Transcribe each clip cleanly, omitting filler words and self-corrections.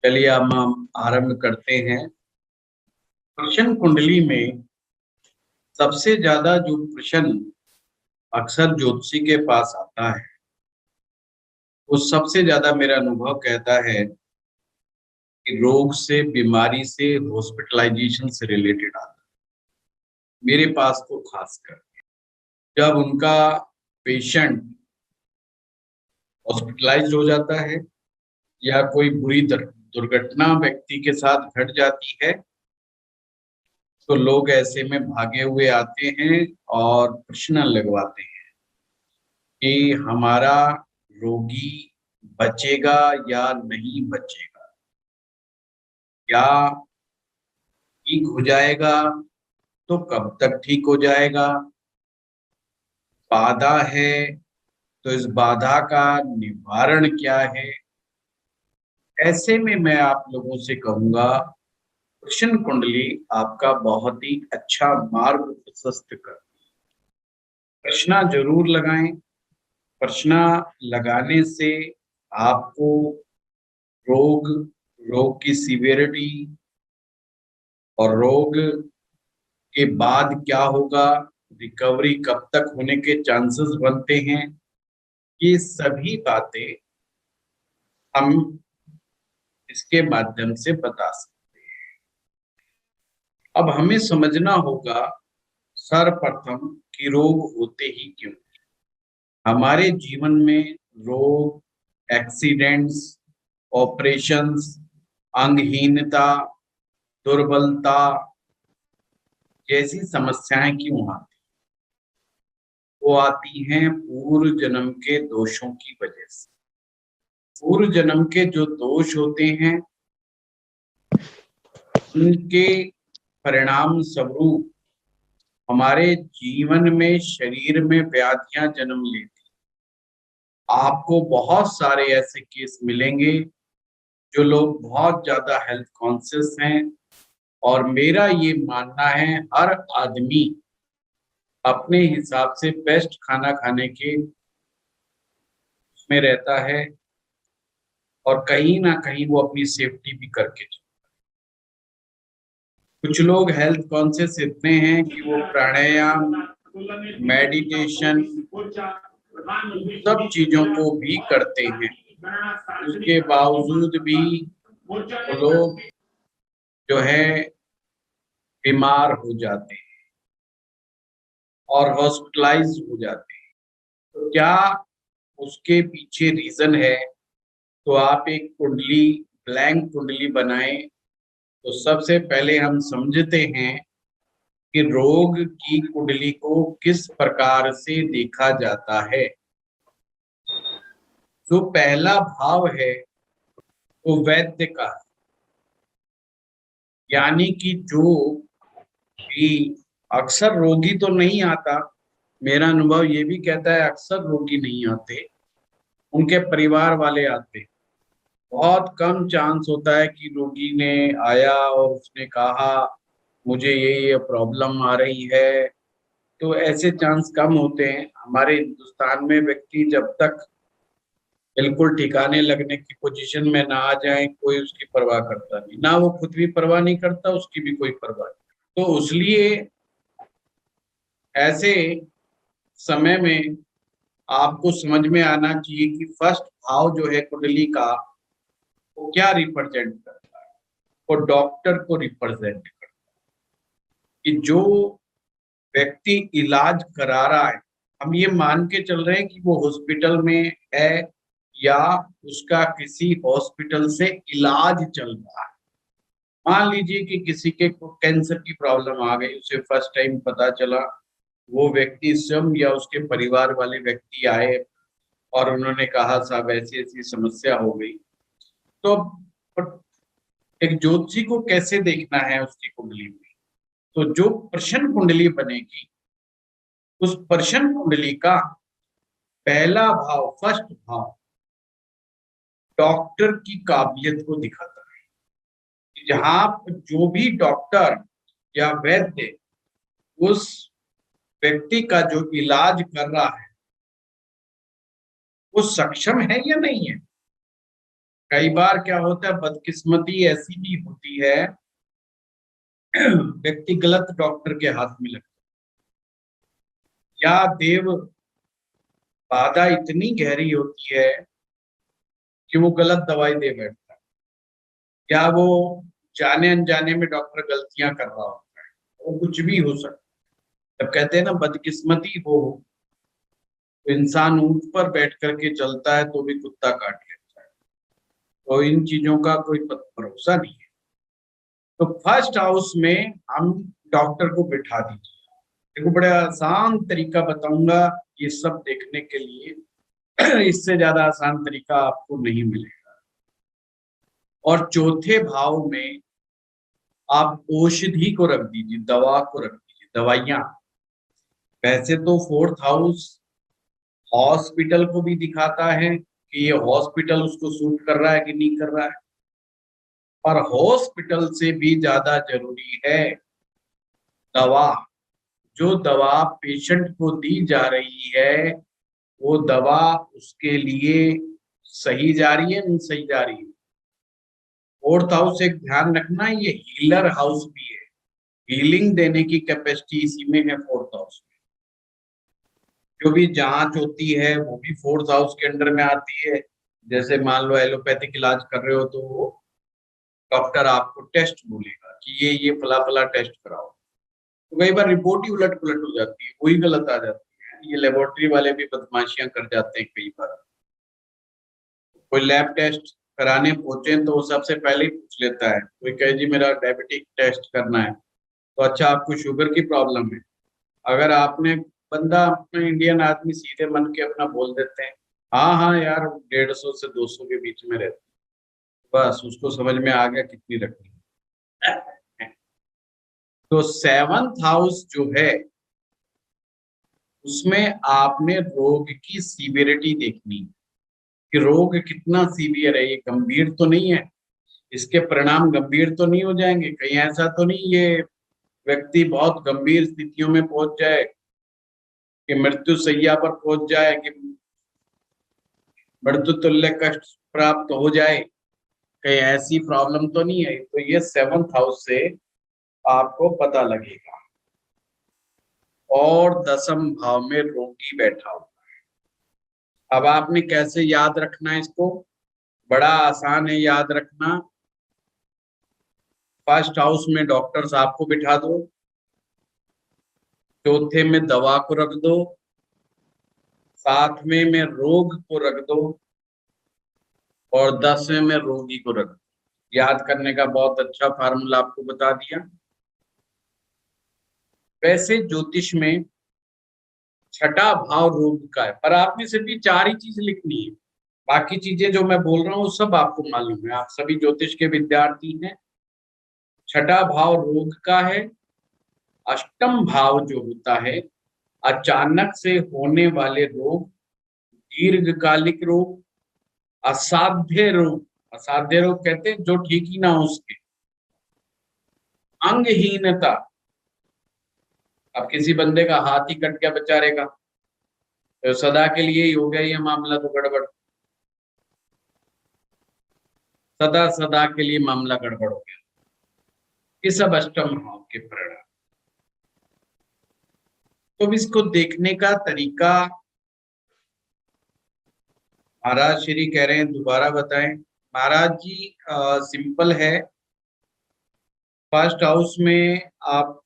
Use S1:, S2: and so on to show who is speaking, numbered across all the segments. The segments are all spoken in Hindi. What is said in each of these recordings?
S1: चलिए अब हम आरंभ करते हैं। प्रश्न कुंडली में सबसे ज्यादा जो प्रश्न अक्सर ज्योतिषी के पास आता है, वो सबसे ज्यादा मेरा अनुभव कहता है कि रोग से, बीमारी से, हॉस्पिटलाइजेशन से रिलेटेड आता है। मेरे पास तो खासकर जब उनका पेशेंट हॉस्पिटलाइज हो जाता है या कोई बुरी दुर्घटना व्यक्ति के साथ घट जाती है, तो लोग ऐसे में भागे हुए आते हैं और प्रश्न लगवाते हैं कि हमारा रोगी बचेगा या नहीं बचेगा, या ठीक हो जाएगा तो कब तक ठीक हो जाएगा, बाधा है तो इस बाधा का निवारण क्या है। ऐसे में मैं आप लोगों से कहूंगा, प्रश्न कुंडली आपका बहुत ही अच्छा मार्ग प्रशस्त कर। प्रश्न जरूर लगाएं। प्रश्न लगाने से आपको रोग, रोग की सीवियरिटी और रोग के बाद क्या होगा, रिकवरी कब तक होने के चांसेस बनते हैं, ये सभी बातें हम इसके माध्यम से बता सकते हैं। अब हमें समझना होगा सर्वप्रथम कि रोग होते ही क्यों। हमारे जीवन में रोग, एक्सीडेंट्स, ऑपरेशंस, अंगहीनता, दुर्बलता जैसी समस्याएं क्यों आती? वो आती हैं पूर्व जन्म के दोषों की वजह से। पूर्व जन्म के जो दोष होते हैं, उनके परिणाम स्वरूप हमारे जीवन में, शरीर में व्याधियां जन्म लेती। आपको बहुत सारे ऐसे केस मिलेंगे जो लोग बहुत ज्यादा हेल्थ कॉन्शियस हैं, और मेरा ये मानना है हर आदमी अपने हिसाब से बेस्ट खाना खाने के में रहता है, और कहीं ना कहीं वो अपनी सेफ्टी भी करके चलता है। कुछ लोग हेल्थ कॉन्शियस इतने हैं कि वो प्राणायाम, मेडिटेशन, सब चीजों को भी करते हैं। उसके बावजूद भी वो लोग जो है बीमार हो जाते हैं और हॉस्पिटलाइज हो जाते हैं। तो क्या उसके पीछे रीजन है? तो आप एक कुंडली, ब्लैंक कुंडली बनाएं। तो सबसे पहले हम समझते हैं कि रोग की कुंडली को किस प्रकार से देखा जाता है। जो पहला भाव है वो वैद्य का है, यानी कि जो भी अक्सर रोगी तो नहीं आता, मेरा अनुभव ये भी कहता है अक्सर रोगी नहीं आते, उनके परिवार वाले आते। बहुत कम चांस होता है कि रोगी ने आया और उसने कहा मुझे ये प्रॉब्लम आ रही है। तो ऐसे चांस कम होते हैं। हमारे हिंदुस्तान में व्यक्ति जब तक बिल्कुल ठिकाने लगने की पोजीशन में ना आ जाए, कोई उसकी परवाह करता नहीं, ना वो खुद भी परवाह नहीं करता, उसकी भी कोई परवाह नहीं। तो इसलिए ऐसे समय में आपको समझ में आना चाहिए कि फर्स्ट भाव जो है कुंडली का, वो क्या रिप्रेजेंट करता है। वो डॉक्टर को रिप्रेजेंट करता है कि जो व्यक्ति इलाज करा रहा है, हम ये मान के चल रहे हैं कि वो हॉस्पिटल में है या उसका किसी हॉस्पिटल से इलाज चल रहा है। मान लीजिए कि किसी के को कैंसर की प्रॉब्लम आ गई, उसे फर्स्ट टाइम पता चला, वो व्यक्ति स्वयं या उसके परिवार वाले व्यक्ति आए और उन्होंने कहा साहब ऐसी ऐसी समस्या हो गई। तो एक ज्योतिषी को कैसे देखना है उसकी कुंडली में? तो जो प्रश्न कुंडली बनेगी, उस प्रश्न कुंडली का पहला भाव, फर्स्ट भाव, डॉक्टर की काबिलियत को दिखाता है। जहां जो भी डॉक्टर या वैद्य उस व्यक्ति का जो इलाज कर रहा है, वो सक्षम है या नहीं है। कई बार क्या होता है, बदकिस्मती ऐसी भी होती है, व्यक्ति गलत डॉक्टर के हाथ में लगता है, या देव बाधा इतनी गहरी होती है कि वो गलत दवाई दे बैठता है, या वो जाने अनजाने में डॉक्टर गलतियां कर रहा होता है, वो कुछ भी हो सकता है। जब कहते हैं ना बदकिस्मती हो, तो इंसान ऊंट पर बैठ करके चलता है तो भी कुत्ता काट लेता है। तो इन चीजों का कोई भरोसा नहीं है। तो फर्स्ट हाउस में हम डॉक्टर को बिठा दीजिए। देखो, बड़ा आसान तरीका बताऊंगा ये सब देखने के लिए। इससे ज्यादा आसान तरीका आपको नहीं मिलेगा। और चौथे भाव में आप औषधि को रख दीजिए, दवा को रख दीजिए, दवाइयां। वैसे तो फोर्थ हाउस हॉस्पिटल को भी दिखाता है कि ये हॉस्पिटल उसको सूट कर रहा है कि नहीं कर रहा है, पर हॉस्पिटल से भी ज्यादा जरूरी है दवा। जो दवा पेशेंट को दी जा रही है, वो दवा उसके लिए सही जा रही है, नहीं सही जा रही है। फोर्थ हाउस एक ध्यान रखना, ये हीलर हाउस भी है। हीलिंग देने की कैपेसिटी इसी में है, फोर्थ हाउस में। जो भी जांच होती है वो भी फोर्थ हाउस के अंडर में आती है। जैसे मान लो एलोपैथिक इलाज कर रहे हो, तो डॉक्टर आपको टेस्ट बोलेगा कि ये फला फला टेस्ट कराओ। तो कई बार रिपोर्ट ही उलट पुलट हो जाती है, वही गलत आ जाती है। ये लेबोरेटरी वाले भी बदमाशियां कर जाते हैं कई बार। कोई लैब टेस्ट कराने पहुंचे तो वो सबसे पहले ही पूछ लेता है, कोई कहे जी मेरा डायबिटिक टेस्ट करना है, तो अच्छा आपको शुगर की प्रॉब्लम है। अगर आपने बंदा अपना इंडियन आदमी सीधे मन के अपना बोल देते हैं, हाँ हाँ यार 150 से 200 के बीच में रहते, बस उसको समझ में आ गया कितनी रखनी है। तो सेवंथ हाउस जो है, उसमें आपने रोग की सीवियरिटी देखनी है कि रोग कितना सीवियर है, ये गंभीर तो नहीं है, इसके परिणाम गंभीर तो नहीं हो जाएंगे, कहीं ऐसा तो नहीं ये व्यक्ति बहुत गंभीर स्थितियों में पहुंच जाए कि मृत्यु शैया पर पहुंच जाए, कि मृत्यु तुल्य कष्ट प्राप्त हो जाए, कहीं ऐसी प्रॉब्लम तो नहीं है। तो ये सेवंथ हाउस से आपको पता लगेगा। और दसम भाव में रोगी बैठा हो। अब आपने कैसे याद रखना है इसको, बड़ा आसान है याद रखना। फर्स्ट हाउस में डॉक्टर साहब को बिठा दो, चौथे में दवा को रख दो, सातवें में रोग को रख दो, और 10वें में रोगी को रख दो। याद करने का बहुत अच्छा फार्मूला आपको बता दिया। वैसे ज्योतिष में छठा भाव रोग का है, पर आपने सिर्फ ये 4 ही चीज लिखनी है। बाकी चीजें जो मैं बोल रहा हूँ सब आपको मालूम है, आप सभी ज्योतिष के विद्यार्थी हैं। छठा भाव रोग का है। अष्टम भाव जो होता है, अचानक से होने वाले रोग, दीर्घकालिक रोग, असाध्य रोग। असाध्य रोग कहते हैं जो ठीक ही ना हो उसके। अंगहीनता, अब किसी बंदे का हाथ ही कट गया बेचारे का, तो सदा के लिए ही हो गया ये मामला, तो गड़बड़, सदा सदा के लिए मामला गड़बड़ हो गया। ये सब अष्टम भाव के परिणाम। तो इसको देखने का तरीका महाराज श्री कह रहे हैं दोबारा बताएं। महाराज जी सिंपल है। फर्स्ट हाउस में आप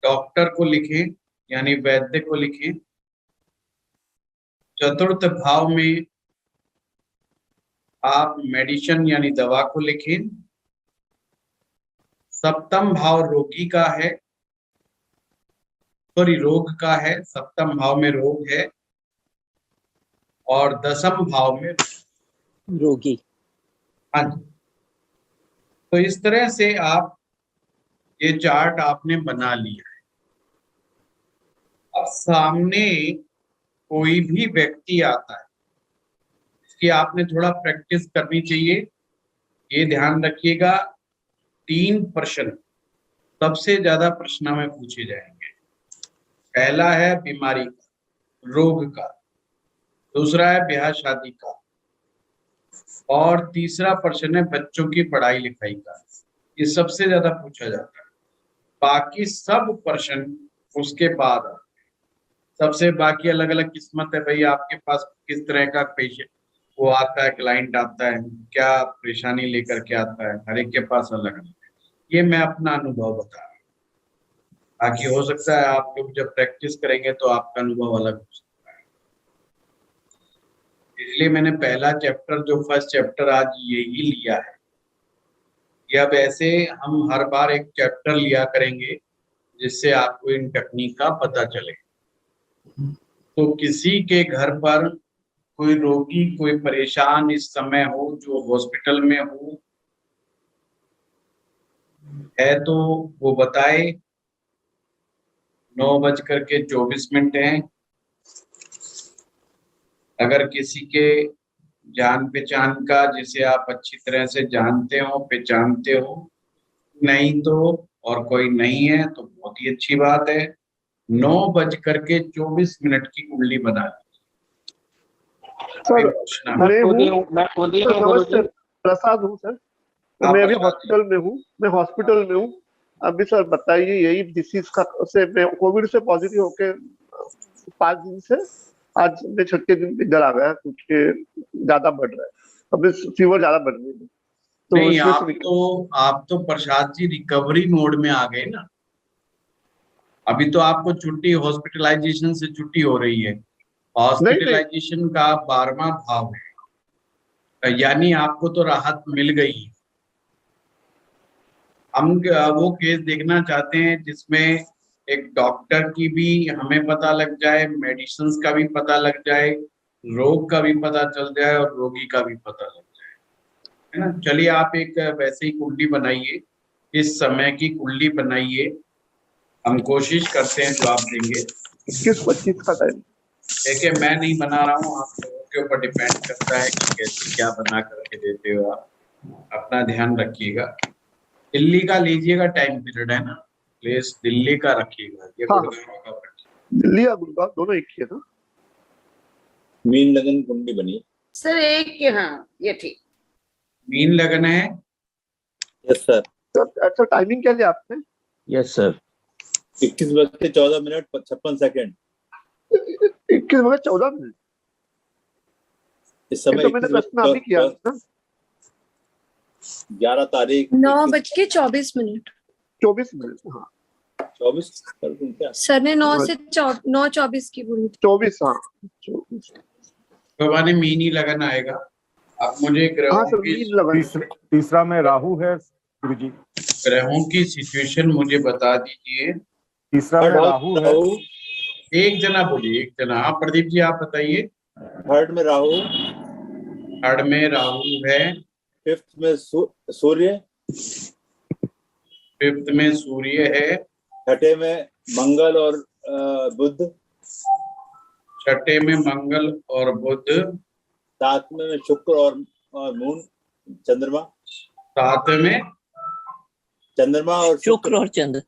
S1: डॉक्टर को लिखें, यानी वैद्य को लिखें। चतुर्थ भाव में आप मेडिसिन यानी दवा को लिखें। सप्तम भाव रोगी का है, सॉरी रोग का है, सप्तम भाव में रोग है, और दसम भाव में
S2: रोगी।
S1: हाँ जी। तो इस तरह से आप ये चार्ट आपने बना लिया है। अब सामने कोई भी व्यक्ति आता है, इसकी आपने थोड़ा प्रैक्टिस करनी चाहिए। ये ध्यान रखिएगा, 3 प्रश्न सबसे ज्यादा प्रश्न में पूछे जाएंगे। पहला है बीमारी का, रोग का। दूसरा है ब्याह शादी का। और तीसरा प्रश्न है बच्चों की पढ़ाई लिखाई का। ये सबसे ज्यादा पूछा जाता है। बाकी सब प्रश्न उसके बाद आते हैं। सबसे बाकी अलग अलग किस्मत है भाई, आपके पास किस तरह का पेशेंट वो आता है, क्लाइंट आता है, क्या परेशानी लेकर के आता है, हर एक के पास अलग अलग। ये मैं अपना अनुभव बता रहा हूँ। बाकी हो सकता है आप लोग जब प्रैक्टिस करेंगे तो आपका अनुभव अलग हो सकता है। इसलिए मैंने पहला चैप्टर जो फर्स्ट चैप्टर आज यही लिया है। या वैसे हम हर बार एक चैप्टर लिया करेंगे जिससे आपको इन टेक्निक का पता चले। तो किसी के घर पर कोई रोगी, कोई परेशान इस समय हो, जो हॉस्पिटल में हो है, तो वो बताए। 9:24 है। अगर किसी के जान पहचान का, जिसे आप अच्छी तरह से जानते हो, पहचानते हो, नहीं तो और कोई नहीं है तो बहुत ही अच्छी बात है। 9:24 की कुंडली बना ली।
S2: सर
S1: पूछना
S2: मैं हूँ
S3: मैं खुद ही
S2: सर,
S3: हूँ गुरुजी।
S2: नमस्ते, प्रसाद हूँ सर।
S1: आप
S2: मैं अभी
S1: बता
S2: हॉस्पिटल में हूँ, मैं हॉस्पिटल में हूँ। अभी सर बताइए, यही डिसीज का से मैं कोविड से पॉजिटिव होके 5 दिन से आज मैं 6 दिन पे घर आ गया, क्योंकि ज्यादा बढ़ रहा है, अभी फीवर ज्यादा बढ़ रही है। तो
S1: नहीं,
S2: इसमें
S1: आप तो प्रसाद जी रिकवरी मोड में आ गए ना। अभी तो आपको छुट्टी, हॉस्पिटलाइजेशन से छुट्टी हो रही है।
S2: नहीं नहीं,
S1: हॉस्पिटलाइजेशन का 12वां भाव है, यानी आपको तो राहत मिल गई है। हम वो केस देखना चाहते हैं जिसमें एक डॉक्टर की भी हमें पता लग जाए, मेडिसिन का भी पता लग जाए, रोग का भी पता चल जाए और रोगी का भी पता लग जाए, है ना। चलिए आप एक वैसे ही कुंडली बनाइए, इस समय की कुंडली बनाइए। हम कोशिश करते हैं जो आप देंगे।
S2: 21-25 का टाइम।
S1: देखिए मैं नहीं बना रहा हूँ, आप लोगों के ऊपर डिपेंड करता है कि कैसे क्या बना करके देते हो आप। अपना ध्यान रखिएगा। दिल्ली का लीजिएगा, टाइम पीरियड है ना, प्लेस दिल्ली का रखिएगा, ये
S2: हाँ,
S1: गुड़गांव का रखिएगा।
S2: दिल्ली या गुड़गांव दोनों एक ही है ना।
S3: मीन लगन कुंडली बनी
S4: सर एक के, हाँ ये ठीक।
S1: मीन लगन है।
S3: Yes sir.
S2: अच्छा, टाइमिंग क्या दिया आपने?
S3: Yes sir. 21:14 56
S2: 21 बजे 14 मिनट।
S3: इस समय
S2: तो मैंने प्रश्न अभी किया ना।
S3: 11 तारीख
S5: 9:24।
S2: 24 मिनट, हाँ
S3: 24 कर दूं क्या?
S5: सर ने 9:24 की बोली थी।
S2: 24, हाँ 24।
S1: भवानी मीन ही लगन आएगा। अब मुझे
S2: हाँ
S1: ग्रहों
S2: सर,
S1: की
S2: मीन लगन।
S6: तीसरा में राहु है गुरुजी।
S1: ग्रहों की सिचुएशन मुझे बता दीजिए।
S6: तीसरा में राहु है।
S1: एक जना बोलिए, एक जना। हाँ प्रदीप जी आप बताइए।
S3: थर्ड में राहु,
S1: थर्ड में राहु है।
S3: फिफ्थ में सूर्य,
S1: फिफ्थ में सूर्य है।
S3: छठे में मंगल और बुध,
S1: छठे में मंगल और बुध,
S3: सातवें में शुक्र और मून चंद्रमा,
S1: सातवें में
S3: चंद्रमा और
S7: शुक्र और चंद्र,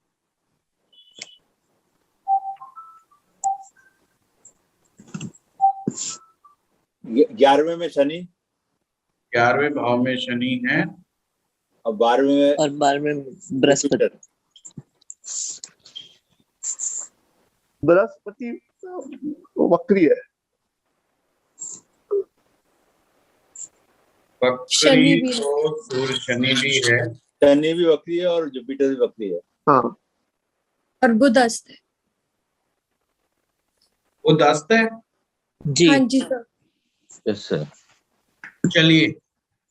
S3: 11वें में शनि,
S1: 11वें भाव में शनि है
S3: और 12वें में
S7: और 12वें में बृहस्पति।
S2: बृहस्पति वक्री है।
S5: शनि
S1: वक्री
S5: भी है।
S1: तो सूर्य शनि भी है।
S3: शनि भी वक्री है और जुपिटर भी वक्री है।
S2: हाँ,
S5: और बुध अस्त है।
S1: वो 10 है।
S7: जी
S5: हाँ जी सर।
S7: Yes sir.
S1: चलिए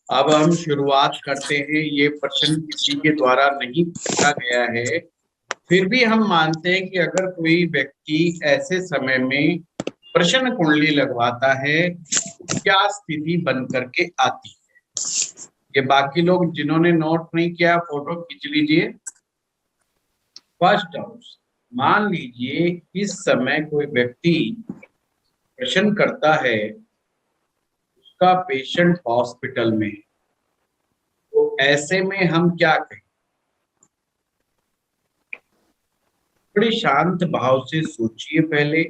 S1: अब हम शुरुआत करते हैं। ये प्रश्न किसी के द्वारा नहीं पूछा गया है, फिर भी हम मानते हैं कि अगर कोई व्यक्ति ऐसे समय में प्रश्न कुंडली लगवाता है क्या स्थिति बन करके आती है। ये बाकी लोग जिन्होंने नोट नहीं किया फोटो खींच लीजिए। फर्स्ट हाउस, मान लीजिए इस समय कोई व्यक्ति प्रश्न करता है, उसका पेशेंट हॉस्पिटल में, तो ऐसे में हम क्या कहें। बड़ी शांत भाव से सोचिए। पहले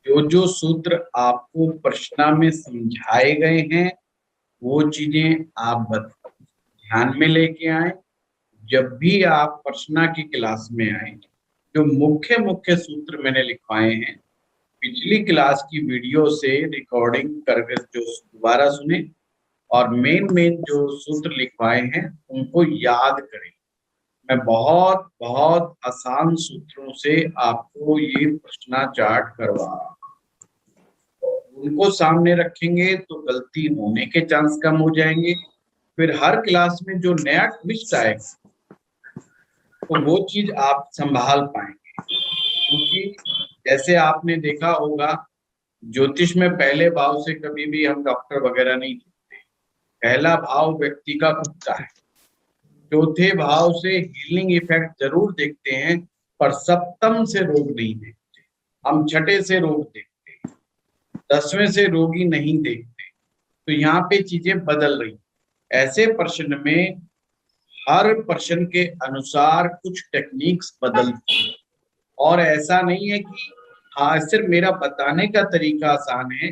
S1: जो जो सूत्र आपको प्रश्न में समझाए गए हैं वो चीजें आप ध्यान में लेके आए। जब भी आप प्रश्ना की क्लास में आए, जो मुख्य मुख्य सूत्र मैंने लिखवाए हैं पिछली क्लास की वीडियो से रिकॉर्डिंग करके जो दोबारा सुने और मेन जो सूत्र लिखवाए हैं उनको याद करें। मैं बहुत बहुत आसान सूत्रों से आपको ये प्रश्ना चार्ट करवा रहा हूं। उनको सामने रखेंगे तो गलती होने के चांस कम हो जाएंगे। फिर हर क्लास में जो नया ट्विस्ट आएगा तो वो चीज आप संभाल पाएंगे। क्योंकि जैसे आपने देखा होगा ज्योतिष में पहले भाव से कभी भी हम डॉक्टर वगैरह नहीं देखते। पहला भाव व्यक्ति का खुद है। चौथे भाव से हीलिंग इफेक्ट जरूर देखते हैं पर सप्तम से रोग नहीं देखते। हम छठे से रोग देखते हैं, 10वें से रोगी नहीं देखते। तो यहाँ पे चीजें बदल रही। ऐसे प्रश्न में हर प्रश्न के अनुसार कुछ टेक्निक्स बदलती हैं और ऐसा नहीं है कि हाँ सिर्फ मेरा बताने का तरीका आसान है,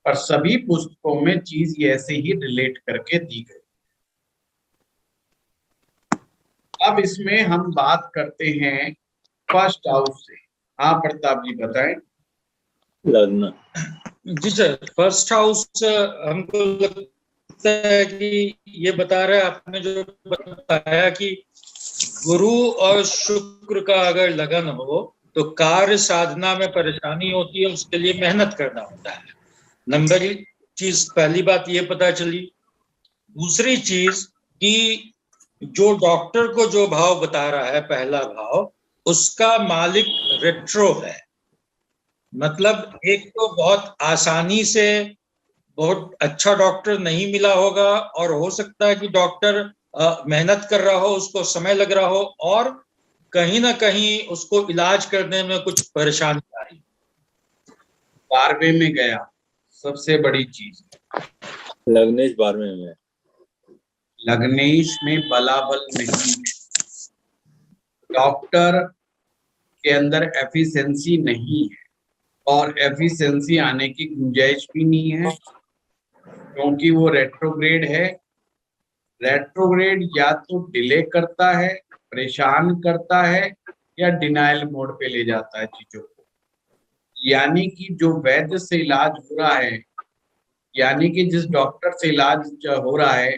S1: पर सभी पुस्तकों में चीज ये ऐसे ही रिलेट करके दी गई। अब इसमें हम बात करते हैं फर्स्ट हाउस से। हाँ प्रताप जी बताएं।
S3: लग्न।
S8: जी सर, फर्स्ट हाउस हमको लगता है कि ये बता रहा है, आपने जो बताया कि गुरु और शुक्र का अगर लगन हो तो कार्य साधना में परेशानी होती है, उसके लिए मेहनत करना होता है। नंबर चीज, पहली बात ये पता चली। दूसरी चीज कि जो डॉक्टर को जो भाव बता रहा है, पहला भाव, उसका मालिक रेट्रो है। मतलब एक तो बहुत आसानी से बहुत अच्छा डॉक्टर नहीं मिला होगा और हो सकता है कि डॉक्टर मेहनत कर रहा हो, उसको समय लग रहा हो और कहीं ना कहीं उसको इलाज करने में कुछ परेशानी आई।
S1: 12वें में गया, सबसे बड़ी चीज।
S3: लग्नेश 12वें में।
S1: लग्नेश में बलाबल नहीं है। डॉक्टर के अंदर एफिशिएंसी नहीं है और एफिशिएंसी आने की गुंजाइश भी नहीं है क्योंकि वो रेट्रोग्रेड है। रेट्रोग्रेड या तो डिले करता है, परेशान करता है या डिनाइल मोड पे ले जाता है चीजों को। यानी कि जो वैद्य से इलाज हो रहा है, यानी कि जिस डॉक्टर से इलाज हो रहा है,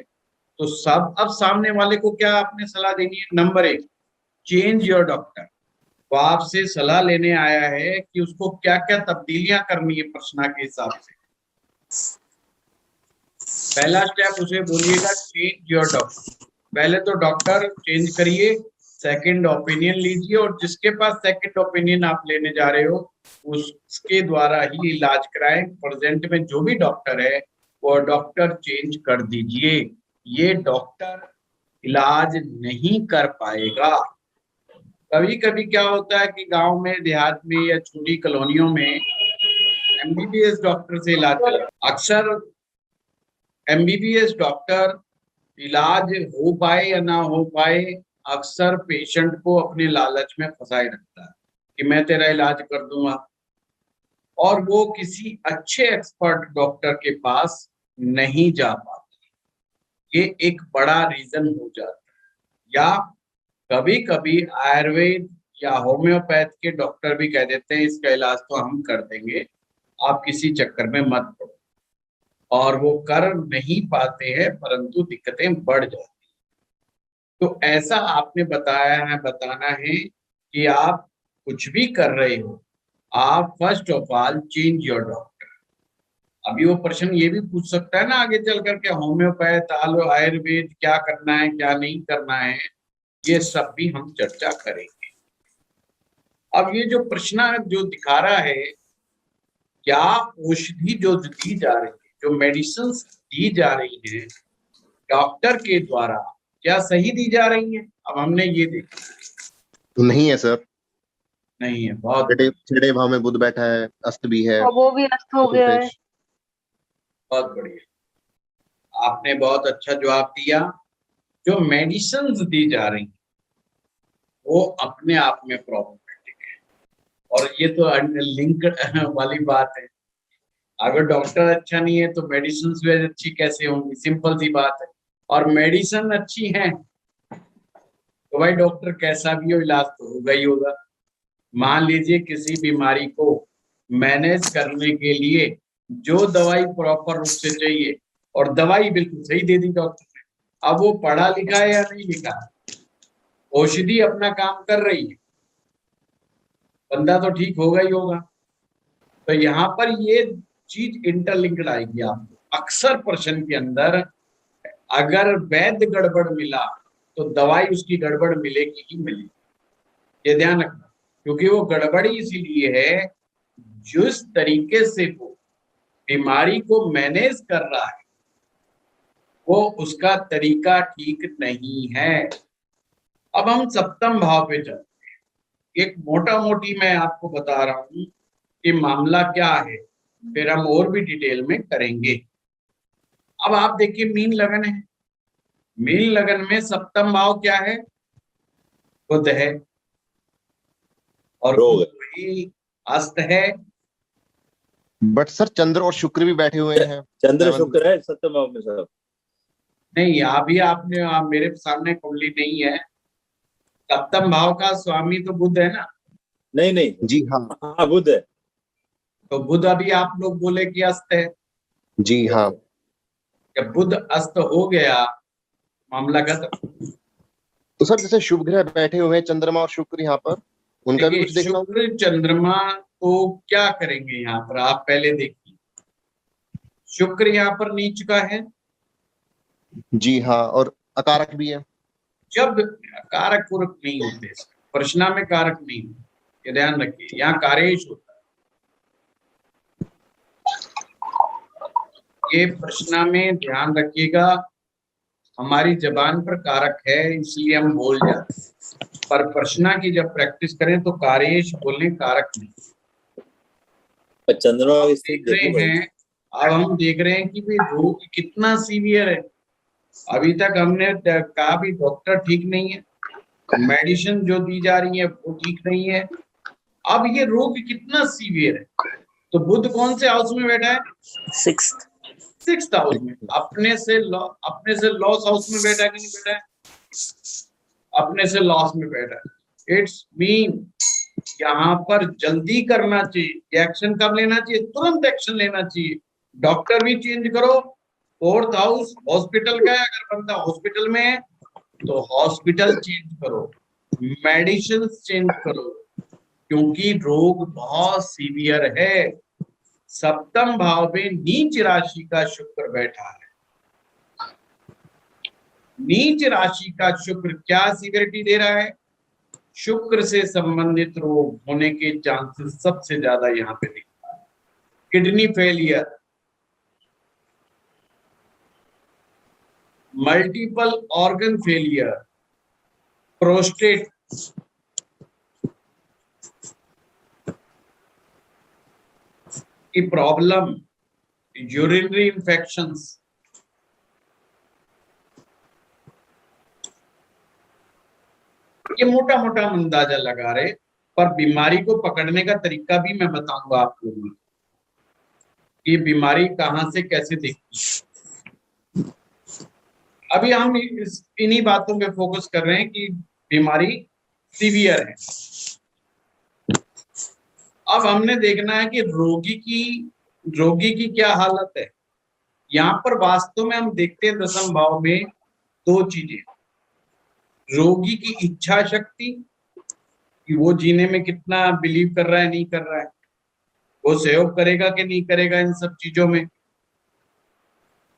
S1: तो सब अब सामने वाले को क्या आपने सलाह देनी है? Number 1, change your doctor. वो आपसे सलाह लेने आया है कि उसको क्या क्या तब्दीलियां करनी है प्रश्न के हिसाब से। पहला स्टेप उसे बोलिएगा चेंज योर डॉक्टर। पहले तो डॉक्टर चेंज करिए, सेकंड ओपिनियन लीजिए और जिसके पास सेकंड ओपिनियन आप लेने जा रहे हो उसके द्वारा ही इलाज कराएं। प्रेजेंट में जो भी डॉक्टर है वो डॉक्टर चेंज कर दीजिए। ये डॉक्टर इलाज नहीं कर पाएगा। कभी कभी क्या होता है कि गांव में, देहात में या छोटी कॉलोनियों में एमबीबीएस डॉक्टर से इलाज चला। अक्सर एमबीबीएस डॉक्टर इलाज हो पाए या ना हो पाए, अक्सर पेशेंट को अपने लालच में फंसाए रखता है कि मैं तेरा इलाज कर दूंगा और वो किसी अच्छे एक्सपर्ट डॉक्टर के पास नहीं जा पाता। ये एक बड़ा रीजन हो जाता है। या कभी कभी आयुर्वेद या होम्योपैथ के डॉक्टर भी कह देते हैं इसका इलाज तो हम कर देंगे, आप किसी चक्कर में मत पड़ो, और वो कर नहीं पाते हैं परंतु दिक्कतें बढ़ जाती हैं। तो ऐसा आपने बताना है कि आप कुछ भी कर रहे हो, आप first of all change your doctor. अभी वो प्रश्न ये भी पूछ सकता है ना आगे चल करके, होम्योपैथ आयुर्वेद क्या करना है क्या नहीं करना है, ये सब भी हम चर्चा करेंगे। अब ये जो प्रश्न जो दिखा रहा है, क्या औषधि जो दी जा रही है, जो मेडिसिन दी जा रही है डॉक्टर के द्वारा, क्या सही दी जा रही है? अब हमने ये देखा
S9: नहीं है सर,
S1: नहीं है। बहुत
S9: छठे भाव में बुध बैठा है, अस्त भी है,
S4: वो भी अस्त हो गया है।
S1: बहुत बढ़िया, आपने बहुत अच्छा जवाब दिया। जो मेडिसिन दी जा रही है वो अपने आप में प्रॉब्लमेटिक है और ये तो लिंक वाली बात है। अगर डॉक्टर अच्छा नहीं है तो मेडिसिन भी अच्छी कैसे होंगी? सिंपल सी बात है। और मेडिसिन अच्छी है तो भाई डॉक्टर कैसा भी हो इलाज तो होगा ही होगा। मान लीजिए किसी बीमारी को मैनेज करने के लिए जो दवाई प्रॉपर रूप से चाहिए और दवाई बिल्कुल सही दे दी डॉक्टर ने, अब वो पढ़ा लिखा है या नहीं लिखा, औषधि अपना काम कर रही है, बंदा तो ठीक होगा ही होगा। तो यहाँ पर ये चीज इंटरलिंक्ड आएगी आपको। अक्सर प्रश्न के अंदर अगर वैद्य गड़बड़ मिला तो दवाई उसकी गड़बड़ मिलेगी ही मिलेगी, ये ध्यान रखना। क्योंकि वो गड़बड़ी इसीलिए है जिस तरीके से वो बीमारी को मैनेज कर रहा है वो उसका तरीका ठीक नहीं है। अब हम सप्तम भाव पे चलते हैं। एक मोटा मोटी मैं आपको बता रहा हूं कि मामला क्या है, फिर हम और भी डिटेल में करेंगे। अब आप देखिए मीन लगन है, मीन लगन में सप्तम भाव क्या है? बुध है और
S3: रोग।
S1: वही अस्त है।
S9: बट सर चंद्र और शुक्र भी बैठे हुए हैं।
S3: चंद्र शुक्र है सप्तम भाव में साहब।
S1: नहीं, अभी आपने आप मेरे सामने कुंडली नहीं है। सप्तम भाव का स्वामी तो बुध है ना?
S3: नहीं नहीं
S9: जी हाँ।
S3: हाँ बुध है।
S1: तो बुध अभी आप लोग बोले कि अस्त है।
S9: जी हाँ।
S1: जब बुध अस्त हो गया मामला खत्म।
S9: तो सर जैसे शुभ ग्रह बैठे हुए हैं चंद्रमा और शुक्र यहाँ पर, उनका भी कुछ देखना होगा।
S1: शुक्र चंद्रमा को क्या करेंगे यहाँ पर, आप पहले देखिए। शुक्र यहाँ पर नीच का है।
S9: जी हाँ, और अकारक भी है।
S1: जब कारक पूरक नहीं होते, प्रश्ना में कारक नहीं होते, ये ध्यान रखिए। यहाँ कारेश होता है, ये प्रश्ना में ध्यान रखिएगा। हमारी जबान पर कारक है इसलिए हम बोल जाते हैं, पर प्रश्ना की जब प्रैक्टिस करें तो कारेश बोलने, कारक नहीं।
S3: चंद्रमा की
S1: देख रहे हैं, अब हम देख रहे हैं कि भाई रोग कितना सीवियर है। अभी तक हमने कहा भी डॉक्टर ठीक नहीं है, मेडिसिन जो दी जा रही है वो ठीक नहीं है। अब ये रोग कितना सीवियर है। तो बुध कौन से हाउस में बैठा है? सिक्स्थ हाउस में। अपने से लॉस हाउस में बैठा है कि नहीं बैठा है? अपने से लॉस में बैठा है। इट्स मीन यहाँ पर जल्दी करना चाहिए। एक्शन कब लेना चाहिए? तुरंत एक्शन लेना चाहिए। डॉक्टर भी चेंज करो। फोर्थ हाउस हॉस्पिटल का है, अगर बंदा हॉस्पिटल में है तो हॉस्पिटल चेंज करो, मेडिसिन चेंज करो, क्योंकि रोग बहुत सीवियर है। सप्तम भाव में नीच राशि का शुक्र बैठा है। नीच राशि का शुक्र क्या सीवियरिटी दे रहा है? शुक्र से संबंधित रोग होने के चांसेस सबसे ज्यादा यहाँ पे दिखता है। Kidney failure, multiple organ failure, prostate, की प्रॉब्लम, यूरिनरी इंफेक्शंस, ये मोटा मोटा अंदाजा लगा रहे, पर बीमारी को पकड़ने का तरीका भी मैं बताऊंगा आप लोगों को कि बीमारी कहां से कैसे दिखती है। अभी हम इन्हीं बातों पे फोकस कर रहे हैं कि बीमारी सीवियर है। अब हमने देखना है कि रोगी की क्या हालत है। यहाँ पर वास्तव में हम देखते हैं दसम भाव में दो चीजें, रोगी की इच्छा शक्ति कि वो जीने में कितना बिलीव कर रहा है, नहीं कर रहा है, वो सहयोग करेगा कि नहीं करेगा इन सब चीजों में।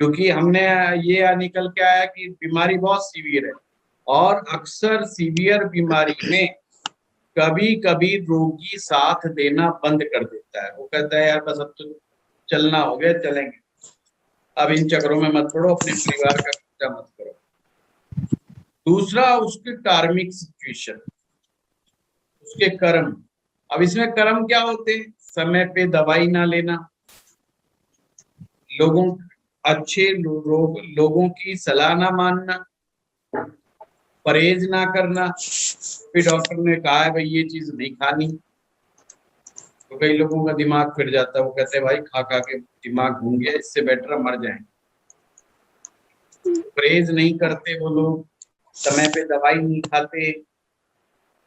S1: क्योंकि हमने ये निकल के आया कि बीमारी बहुत सीवियर है, और अक्सर सीवियर बीमारी में कभी कभी रोगी साथ देना बंद कर देता है। वो कहता है यार बस अब तो चलना हो गया, चलेंगे, अब इन चक्रों में मत पड़ो, अपने परिवार का खर्चा मत करो। दूसरा उसके कार्मिक सिचुएशन, उसके कर्म। अब इसमें कर्म क्या होते हैं? समय पे दवाई ना लेना, लोगों की सलाह ना मानना, परहेज ना करना। फिर डॉक्टर ने कहा है भाई ये चीज नहीं खानी, तो कई लोगों का दिमाग फिर जाता है, वो कहते हैं भाई खा खा के दिमाग घूम गया, इससे बेटर मर जाए। परहेज नहीं करते वो लोग, समय पे दवाई नहीं खाते,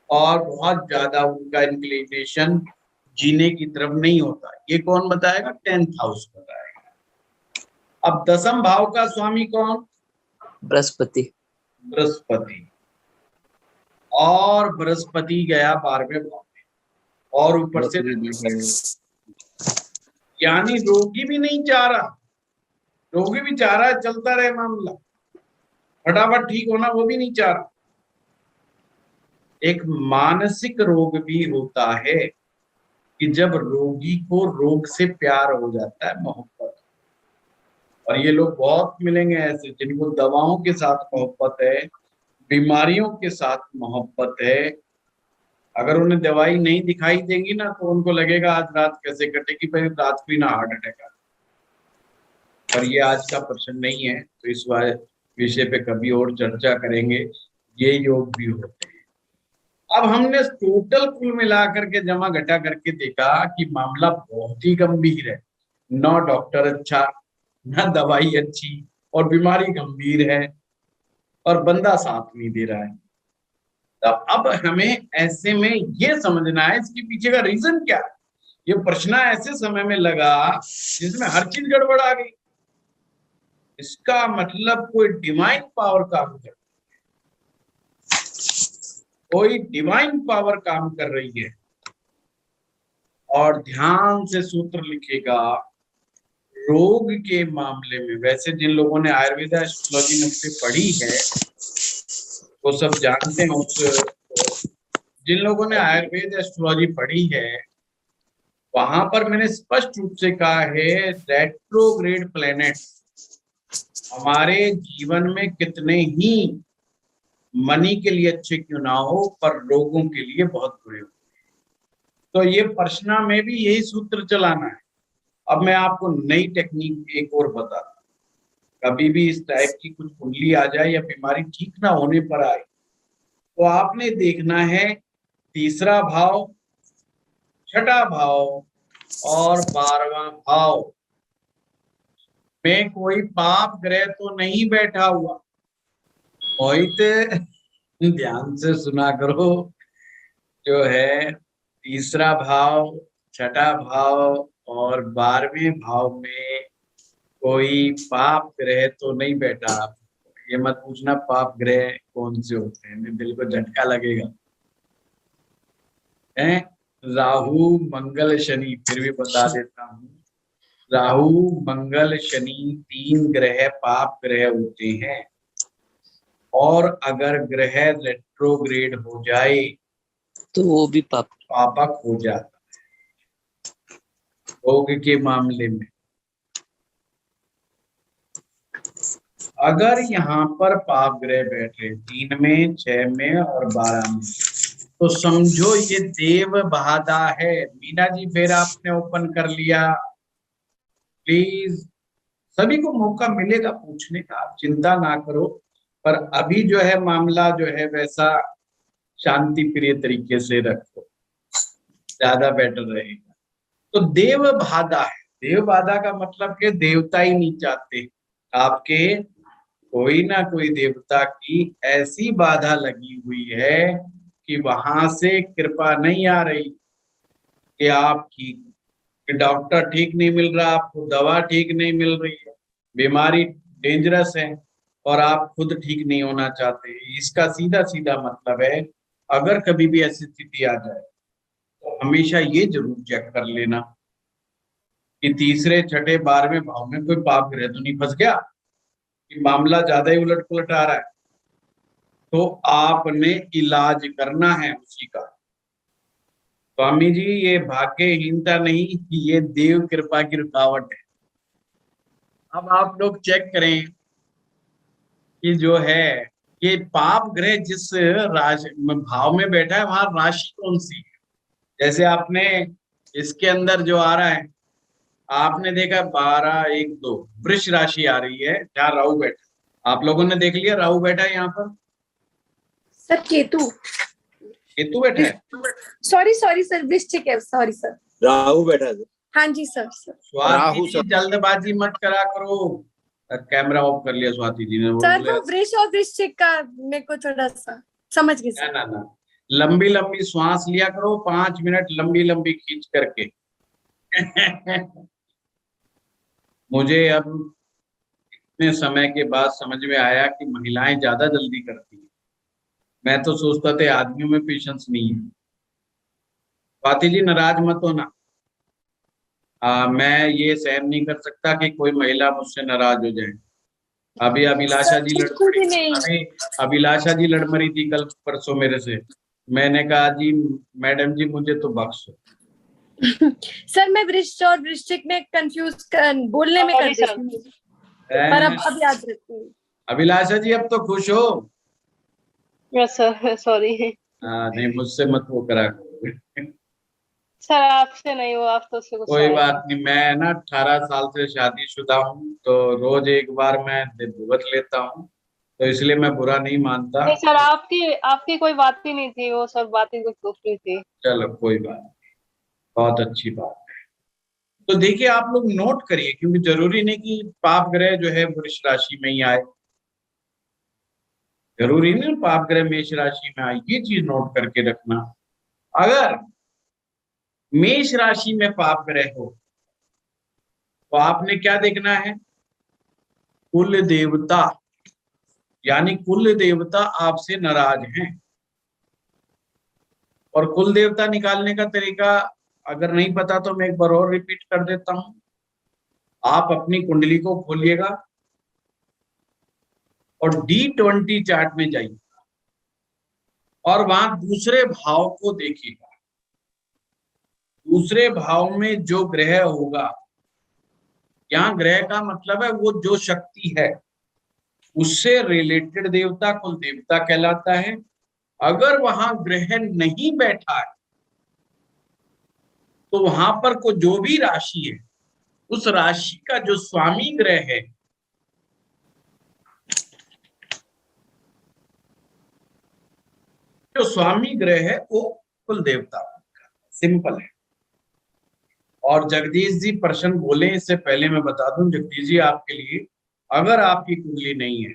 S1: और बहुत ज्यादा उनका इंक्लिनेशन जीने की तरफ नहीं होता। ये कौन बताएगा? 10th हाउस बताएगा। अब 10th भाव का स्वामी कौन?
S7: बृहस्पति।
S1: बृहस्पति। और बृहस्पति गया 12वें भाव में, और ऊपर से यानी रोगी भी नहीं चाह रहा, रोगी भी चाह रहा है चलता रहे मामला, फटाफट ठीक होना वो भी नहीं चाह रहा। एक मानसिक रोग भी होता है कि जब रोगी को रोग से प्यार हो जाता है, मोहब्बत। और ये लोग बहुत मिलेंगे ऐसे जिनको दवाओं के साथ मोहब्बत है, बीमारियों के साथ मोहब्बत है। अगर उन्हें दवाई नहीं दिखाई देंगी ना तो उनको लगेगा आज रात कैसे कटेगी, पर रात को ही ना हार्ट अटैक आ। पर ये आज का प्रश्न नहीं है, तो इस विषय पे कभी और चर्चा करेंगे। ये योग भी होते हैं। अब हमने टोटल कुल मिलाकर के जमा घटा करके देखा कि मामला बहुत ही गंभीर है। ना डॉक्टर अच्छा, ना दवाई अच्छी, और बीमारी गंभीर है, और बंदा साथ नहीं दे रहा है। तो अब हमें ऐसे में ये समझना है इसके पीछे का रीजन क्या है। ये प्रश्न ऐसे समय में लगा जिसमें हर चीज गड़बड़ आ गई। इसका मतलब कोई डिवाइन पावर काम कर, कोई डिवाइन पावर काम कर रही है। और ध्यान से सूत्र लिखेगा रोग के मामले में। वैसे जिन लोगों ने आयुर्वेद एस्ट्रोलॉजी नुस्खे पढ़ी है वो सब जानते हैं उस, जिन लोगों ने आयुर्वेद एस्ट्रोलॉजी पढ़ी है वहां पर मैंने स्पष्ट रूप से कहा है रेट्रोग्रेड प्लैनेट हमारे जीवन में कितने ही मनी के लिए अच्छे क्यों ना हो, पर रोगों के लिए बहुत बुरे हो। तो ये प्रश्न में भी यही सूत्र चलाना है। अब मैं आपको नई टेक्निक एक और बताता हूं। कभी भी इस टाइप की कुछ कुंडली आ जाए या बीमारी ठीक ना होने पर आए तो आपने देखना है 3रा भाव, 6ठा भाव और 12वां भाव में कोई पाप ग्रह तो नहीं बैठा हुआ। ध्यान से सुना करो, जो है 3रा भाव, 6ठा भाव और 12वें भाव में कोई पाप ग्रह तो नहीं बैठा। ये मत पूछना पाप ग्रह कौन से होते हैं, दिल को झटका लगेगा। हैं राहु मंगल शनि, फिर भी बता देता हूँ, राहु मंगल शनि 3 ग्रह पाप ग्रह होते हैं। और अगर ग्रह रेट्रोग्रेड हो जाए
S7: तो वो भी
S1: पापक हो जाता है रोग के मामले में। अगर यहाँ पर पाप ग्रह बैठे 3 में, 6 में और 12 में तो समझो ये देव बाधा है। मीना जी फिर आपने ओपन कर लिया, प्लीज सभी को मौका मिलेगा पूछने का, आप चिंता ना करो। पर अभी जो है मामला जो है वैसा शांति प्रिय तरीके से रखो, ज्यादा बेटर रहेगा। तो देव बाधा है। देव बाधा का मतलब कि देवता ही नहीं चाहते आपके, कोई ना कोई देवता की ऐसी बाधा लगी हुई है कि वहां से कृपा नहीं आ रही कि आप ठीक, डॉक्टर ठीक नहीं मिल रहा आपको, दवा ठीक नहीं मिल रही है, बीमारी डेंजरस है और आप खुद ठीक नहीं होना चाहते। इसका सीधा सीधा मतलब है अगर कभी भी ऐसी स्थिति आ जाए तो हमेशा ये जरूर चेक कर लेना कि 3रे, 6ठे, 12वें भाव में कोई पाप ग्रह तो नहीं फंस गया, कि मामला ज्यादा ही उलट पुलट आ रहा है। तो आपने इलाज करना है उसी का। स्वामी जी ये भाग्यहीनता नहीं, ये देव कृपा की रुकावट है। अब आप लोग चेक करें कि जो है ये पाप ग्रह जिस राशि भाव में बैठा है वहां राशि कौन सी है। जैसे आपने इसके अंदर जो आ रहा है, आपने देखा 12, 1, 2 वृष राशि आ रही है जहाँ राहु बैठा। आप लोगों ने देख लिया राहु बैठा है यहाँ पर।
S5: सर केतु
S1: केतु बैठा है।
S5: सॉरी सर, वृश्चिक है, सॉरी सर।
S3: राहु बैठा है सर।
S5: हाँ जी सर।
S1: स्वाति
S9: राहु
S1: जी
S9: सर।
S1: जल्दबाजी मत करा करो। कैमरा ऑफ कर लिया स्वाति जी ने।
S5: सर वो वृष और वृश्चिक का मेरे को थोड़ा सा समझ गई सर।
S1: ना लंबी लंबी श्वास लिया करो, 5 मिनट लंबी लंबी खींच करके। मुझे अब इतने समय के बाद समझ में आया कि महिलाएं ज्यादा जल्दी करती हैं। मैं तो सोचता था आदमियों में पेशेंस नहीं है। स्वाति जी नाराज मत होना। मैं ये सहन नहीं कर सकता कि कोई महिला मुझसे नाराज हो जाए। अभी अभिलाषा जी
S5: बिल्कुल भी नहीं।
S1: अभिलाषा जी लड़ मरी थी कल परसों मेरे से। मैंने कहा जी मैडम जी मुझे तो बख्शो।
S5: सर मैं वृष और वृश्चिक में कंफ्यूज बोलने में कर देती हूँ, पर अब याद रखती हूँ।
S1: अभिलाषा जी अब तो खुश हो?
S10: Yes sir, sorry.
S1: नहीं मुझसे मत वो करा
S10: सर आपसे नहीं हुआ, आप तो उससे
S1: कोई बात नहीं। मैं ना 18 साल से शादीशुदा हूँ, तो रोज एक बार मैं भुगत लेता हूँ, तो इसलिए मैं बुरा नहीं मानता।
S10: नहीं सर, आपकी कोई बात ही नहीं थी, वो सब बातें कुछ दूसरी थी।
S1: चलो कोई बात नहीं, बहुत अच्छी बात है। तो देखिए आप लोग नोट करिए, क्योंकि जरूरी नहीं कि पाप ग्रह जो है वृष राशि में ही आए। जरूरी नहीं पाप ग्रह मेष राशि में आए, ये चीज नोट करके रखना। अगर मेष राशि में पाप ग्रह हो तो आपने क्या देखना है? कुल देवता, यानी कुल देवता आपसे नाराज हैं। और कुल देवता निकालने का तरीका अगर नहीं पता तो मैं एक बार और रिपीट कर देता हूं। आप अपनी कुंडली को खोलिएगा और D20 चार्ट में जाइए और वहां दूसरे भाव को देखिएगा। दूसरे भाव में जो ग्रह होगा, यहाँ ग्रह का मतलब है वो जो शक्ति है, उससे रिलेटेड देवता कुल देवता कहलाता है। अगर वहां ग्रह नहीं बैठा है तो वहां पर को जो भी राशि है, उस राशि का जो स्वामी ग्रह है, जो स्वामी ग्रह है वो कुल देवता। सिंपल है। और जगदीश जी प्रश्न बोले इससे पहले मैं बता दूं, जगदीश जी आपके लिए, अगर आपकी कुंडली नहीं है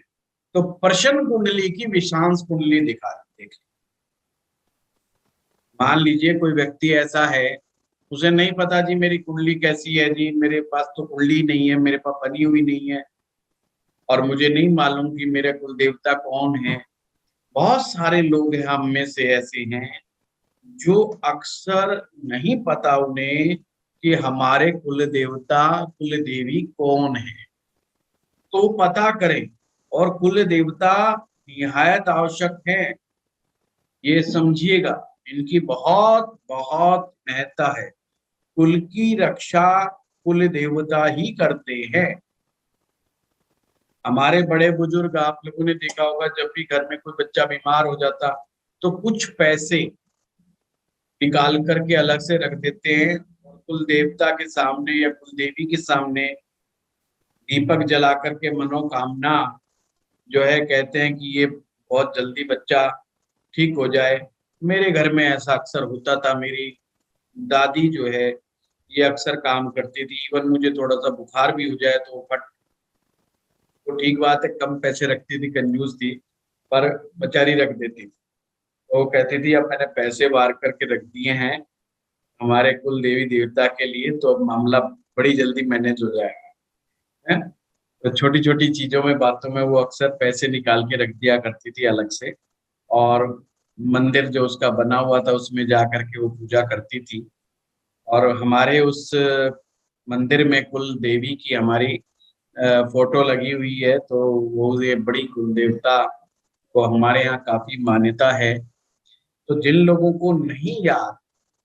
S1: तो प्रश्न कुंडली की विषांश कुंडली दिखा देख। मान लीजिए कोई व्यक्ति ऐसा है, उसे नहीं पता जी मेरी कुंडली कैसी है, जी मेरे पास तो कुंडली नहीं है, मेरे पास बनी हुई नहीं है, और मुझे नहीं मालूम कि मेरे कुल देवता कौन है। बहुत सारे लोग हम में से ऐसे हैं जो अक्सर नहीं पता उन्हें कि हमारे कुल देवता कुल देवी कौन है। तो पता करें, और कुल देवता निहायत आवश्यक है, ये समझिएगा। इनकी बहुत बहुत महत्ता है। कुल की रक्षा कुल देवता ही करते हैं। हमारे बड़े बुजुर्ग, आप लोगों ने देखा होगा, जब भी घर में कोई बच्चा बीमार हो जाता तो कुछ पैसे निकाल करके अलग से रख देते हैं और कुल देवता के सामने या कुल देवी के सामने दीपक जला करके मनोकामना जो है कहते हैं कि ये बहुत जल्दी बच्चा ठीक हो जाए। मेरे घर में ऐसा अक्सर होता था। मेरी दादी जो है ये अक्सर काम करती थी। इवन मुझे थोड़ा सा बुखार भी हो जाए तो फट, तो ठीक बात है, कम पैसे रखती थी, कंजूस थी, पर बेचारी रख देती थी। वो कहती थी अब मैंने पैसे वार करके रख दिए हैं हमारे कुल देवी देवता के लिए, तो अब मामला बड़ी जल्दी मैनेज हो जाएगा। तो छोटी छोटी चीजों में, बातों में वो अक्सर पैसे निकाल के रख दिया करती थी अलग से, और मंदिर जो उसका बना हुआ था उसमें जा करके वो पूजा करती थी। और हमारे उस मंदिर में कुल देवी की हमारी फोटो लगी हुई है, तो वो ये बड़ी कुल देवता को हमारे यहाँ काफी मान्यता है। तो जिन लोगों को नहीं याद,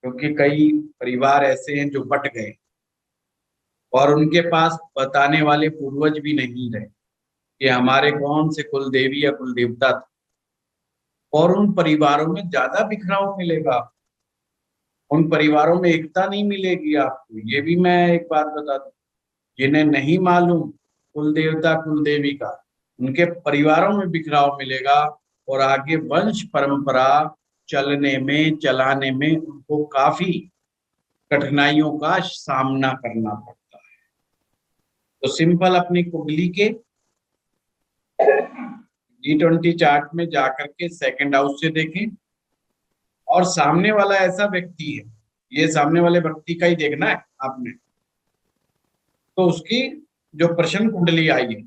S1: क्योंकि कई परिवार ऐसे हैं जो बट गए और उनके पास बताने वाले पूर्वज भी नहीं रहे कि हमारे कौन से कुल देवी या कुल देवता थे, और उन परिवारों में ज्यादा बिखराव मिलेगा, उन परिवारों में एकता नहीं मिलेगी आपको। ये भी मैं एक बात बता दूं, जिन्हें नहीं मालूम कुल देवता कुल देवी का, उनके परिवारों में बिखराव मिलेगा और आगे वंश परंपरा चलने में, चलाने में उनको काफी कठिनाइयों का सामना करना पड़ता है। तो सिंपल अपनी कुंडली के G20 चार्ट में जाकर के सेकंड हाउस से देखें, और सामने वाला ऐसा व्यक्ति है, ये सामने वाले व्यक्ति का ही देखना है आपने, तो उसकी जो प्रश्न कुंडली आई है,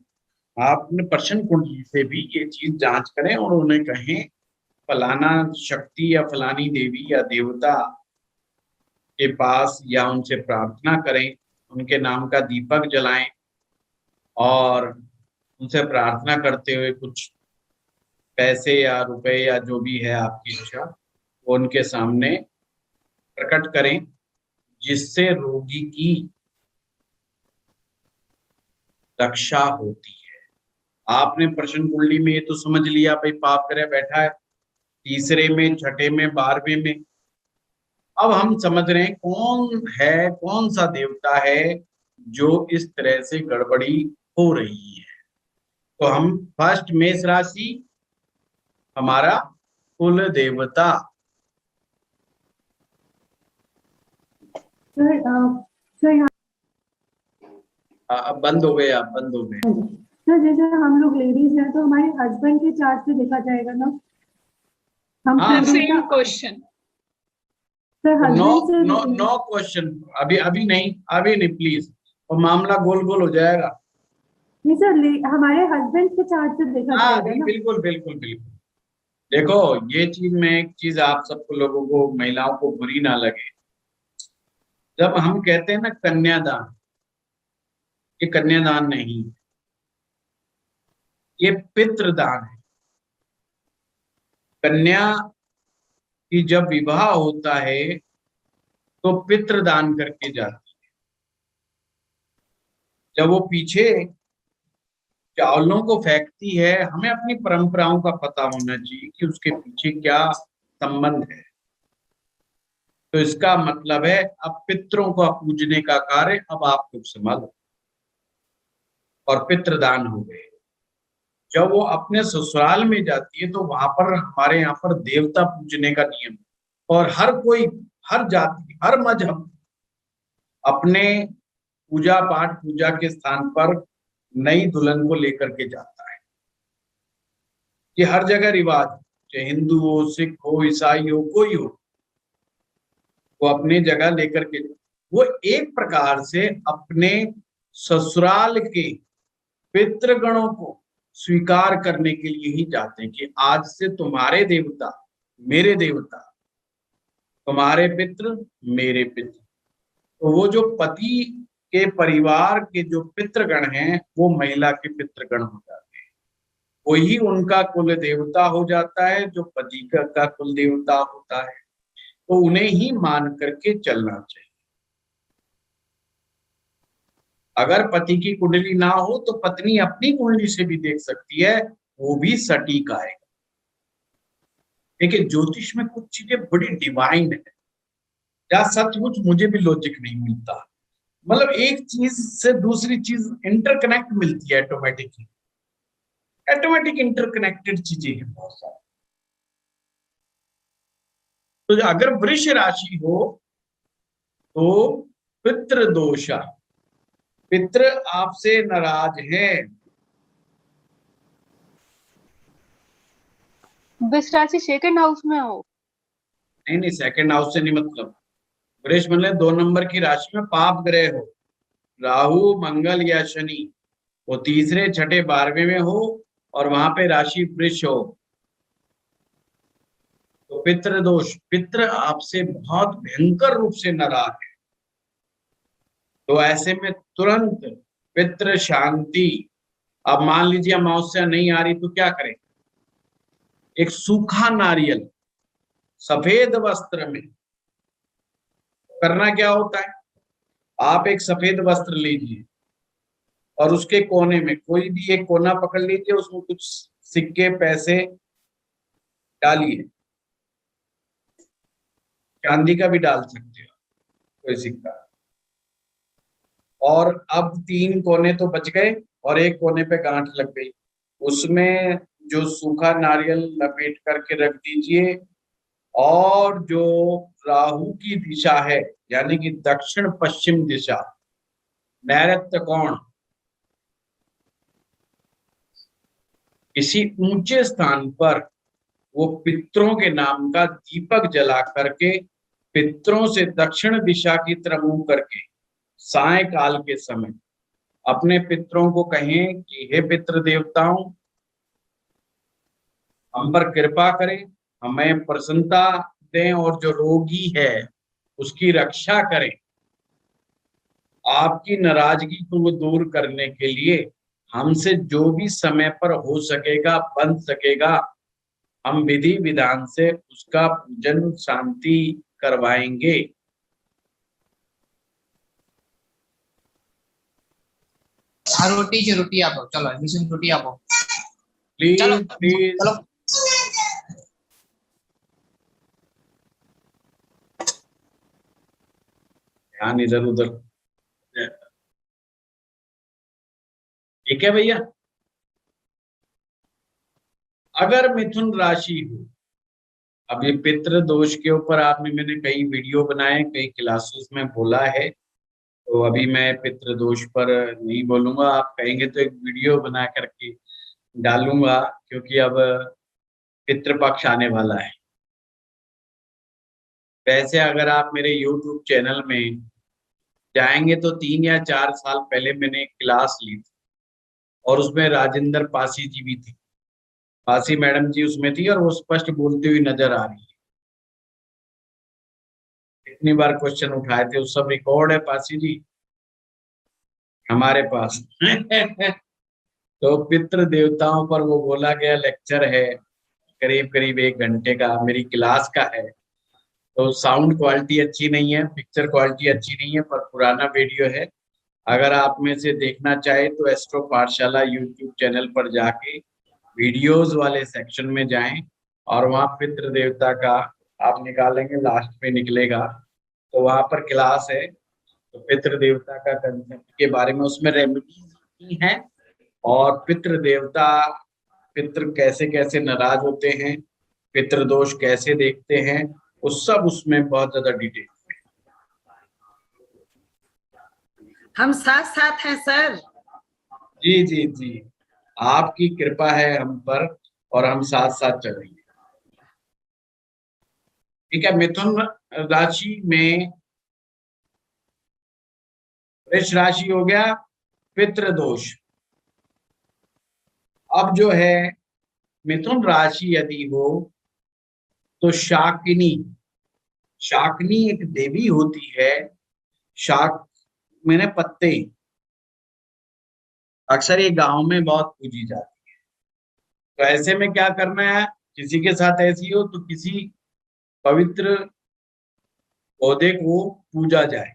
S1: आपने प्रश्न कुंडली से भी ये चीज जांच करें और उन्हें कहें फलाना शक्ति या फलानी देवी या देवता के पास या उनसे प्रार्थना करें, उनके नाम का दीपक जलाएं और उनसे प्रार्थना करते हुए कुछ पैसे या रुपए या जो भी है आपकी इच्छा वो उनके सामने प्रकट करें, जिससे रोगी की रक्षा होती है। आपने प्रश्न कुंडली में ये तो समझ लिया भाई पाप ग्रह बैठा है तीसरे में, छठे में, 12वें में। अब हम समझ रहे हैं कौन है, कौन सा देवता है जो इस तरह से गड़बड़ी हो रही है। तो हम फर्स्ट मेष राशि, हमारा कुल देवता।
S11: सर
S1: अब बंद हो गए, आप बंद हो गए।
S11: सर जैसे हम लोग लेडीज हैं तो हमारे हस्बैंड के चार्ट से देखा जाएगा ना? हम
S4: same question
S11: sir
S1: no
S11: husband से
S1: नो नो क्वेश्चन, अभी नहीं प्लीज, वो मामला गोल गोल हो जाएगा।
S11: नहीं सर, हमारे हस्बैंड के चार्ट से देखा
S1: हाँ
S11: जाएगा ना?
S1: बिल्कुल बिल्कुल बिल्कुल। देखो ये चीज में एक चीज आप सबको लोगों को, महिलाओं को बुरी ना लगे, जब हम कहते हैं ना कन्यादान, ये कन्यादान नहीं, ये पितृदान है। कन्या की जब विवाह होता है तो पितृदान करके जाती है। जब वो पीछे चावलों को फेंकती है, हमें अपनी परंपराओं का पता होना चाहिए कि उसके पीछे क्या संबंध है। तो इसका मतलब है अब पितरों को पूजने का कार्य अब आप लोग संभालो, और पितृदान हो गए। जब वो अपने ससुराल में जाती है तो वहां पर हमारे यहाँ पर देवता पूजने का नियम, और हर कोई, हर जाति, हर मजहब अपने पूजा पाठ, पूजा के स्थान पर नई दुल्हन को लेकर के जाता है। ये हर जगह रिवाज, चाहे हिंदू हो, सिख हो, ईसाई हो, कोई हो, वो अपने जगह लेकर के, वो एक प्रकार से अपने ससुराल के पितृगणों को स्वीकार करने के लिए ही जाते हैं कि आज से तुम्हारे देवता मेरे देवता, तुम्हारे पितृ मेरे पितृ। तो वो जो पति के परिवार के जो पितृगण हैं वो महिला के पितृगण हो जाते हैं, वही उनका कुल देवता हो जाता है जो पति का कुल देवता होता है। तो उन्हें ही मान करके चलना चाहिए। अगर पति की कुंडली ना हो तो पत्नी अपनी कुंडली से भी देख सकती है, वो भी सटीक आएगा। देखिए ज्योतिष में कुछ चीजें बड़ी डिवाइन है, या सचमुच मुझे भी लॉजिक नहीं मिलता। मतलब एक चीज से दूसरी चीज इंटरकनेक्ट मिलती है ऑटोमेटिकली, ऑटोमेटिक इंटरकनेक्टेड चीजें हैं बहुत सारी। तो अगर वृष राशि हो तो पितृ दोषा, पितृ आपसे नाराज हैं।
S10: वृष राशि सेकंड हाउस में हो?
S1: नहीं, सेकंड हाउस से नहीं मतलब, वृष मतलब 2 नंबर की राशि में पाप ग्रह हो, राहु, मंगल या शनि, वो तीसरे, छठे, 12वें में हो और वहां पे राशि वृष हो, तो पितृ दोष, पितृ आपसे बहुत भयंकर रूप से नाराज है। तो ऐसे में तुरंत पितृ शांति। अब मान लीजिए अमावस्या नहीं आ रही तो क्या करें? एक सूखा नारियल सफेद वस्त्र में, करना क्या होता है, आप एक सफेद वस्त्र लीजिए और उसके कोने में कोई भी एक कोना पकड़ लीजिए, उसमें कुछ सिक्के पैसे डालिए, चांदी का भी डाल सकते हो कोई सिक्का, और अब 3 कोने तो बच गए और एक कोने पे गांठ लग गई, उसमें जो सूखा नारियल लपेट करके रख दीजिए, और जो राहु की दिशा है यानी कि दक्षिण पश्चिम दिशा, नैऋत्य कोण, किसी ऊंचे स्थान पर वो पितरों के नाम का दीपक जला करके पितरों से दक्षिण दिशा की तरफ मुंह करके सायंकाल के समय अपने पितरों को कहें कि हे पितृ देवताओं, हम पर कृपा करें, हमें प्रसन्नता दें और जो रोगी है उसकी रक्षा करें। आपकी नाराजगी को दूर करने के लिए हमसे जो भी समय पर हो सकेगा, बन सकेगा, हम विधि विधान से उसका पूजन शांति करवाएंगे।
S12: रोटी आपो, चलो मिशन रोटी आपो,
S1: प्लीज
S12: चलो
S1: प्लीज।
S12: चलो।
S1: ध्यान इधर उधर। ठीक है भैया। अगर मिथुन राशि हो, अब ये पितृ दोष के ऊपर आपने, मैंने कई वीडियो बनाए, कई क्लासेस में बोला है, तो अभी मैं पितृ दोष पर नहीं बोलूंगा। आप कहेंगे तो एक वीडियो बना करके डालूंगा, क्योंकि अब पितृपक्ष आने वाला है। वैसे अगर आप मेरे YouTube चैनल में जाएंगे तो 3 या 4 साल पहले मैंने एक क्लास ली थी और उसमें राजेंद्र पासी जी भी थी, पासी मैडम जी उसमें थी, और वो स्पष्ट बोलती हुई नजर आ रही है। कितनी बार क्वेश्चन उठाए थे, उस सब रिकॉर्ड है पासी जी हमारे पास। तो पितृ देवताओं पर वो बोला गया लेक्चर है, करीब करीब 1 घंटे का, मेरी क्लास का है। तो साउंड क्वालिटी अच्छी नहीं है, पिक्चर क्वालिटी अच्छी नहीं है, पर पुराना वीडियो है। अगर आप में से देखना चाहे तो एस्ट्रो पाठशाला YouTube चैनल पर जाके वीडियोस वाले सेक्शन में जाएं और वहाँ पितृ देवता का आप निकालेंगे, लास्ट में निकलेगा, तो वहाँ पर क्लास है। तो पितृ देवता का कंसेप्ट के बारे में उसमें रेमेडीज हैं, और पितृ देवता, पितृ कैसे कैसे नाराज होते हैं, पितृ दोष कैसे देखते हैं, वो सब उसमें बहुत ज्यादा डिटेल।
S4: हम साथ साथ हैं सर।
S1: जी जी जी, आपकी कृपा है हम पर और हम साथ साथ चलेंगे। ठीक है। मिथुन राशि में, वृष राशि हो गया पितृ दोष। अब जो है मिथुन राशि यदि हो तो शाकिनी, शाकिनी एक देवी होती है। शाक मैंने पत्ते, अक्सर ये गांव में बहुत पूजी जाती है। तो ऐसे में क्या करना है, किसी के साथ ऐसी हो तो किसी पवित्र पौधे को पूजा जाए।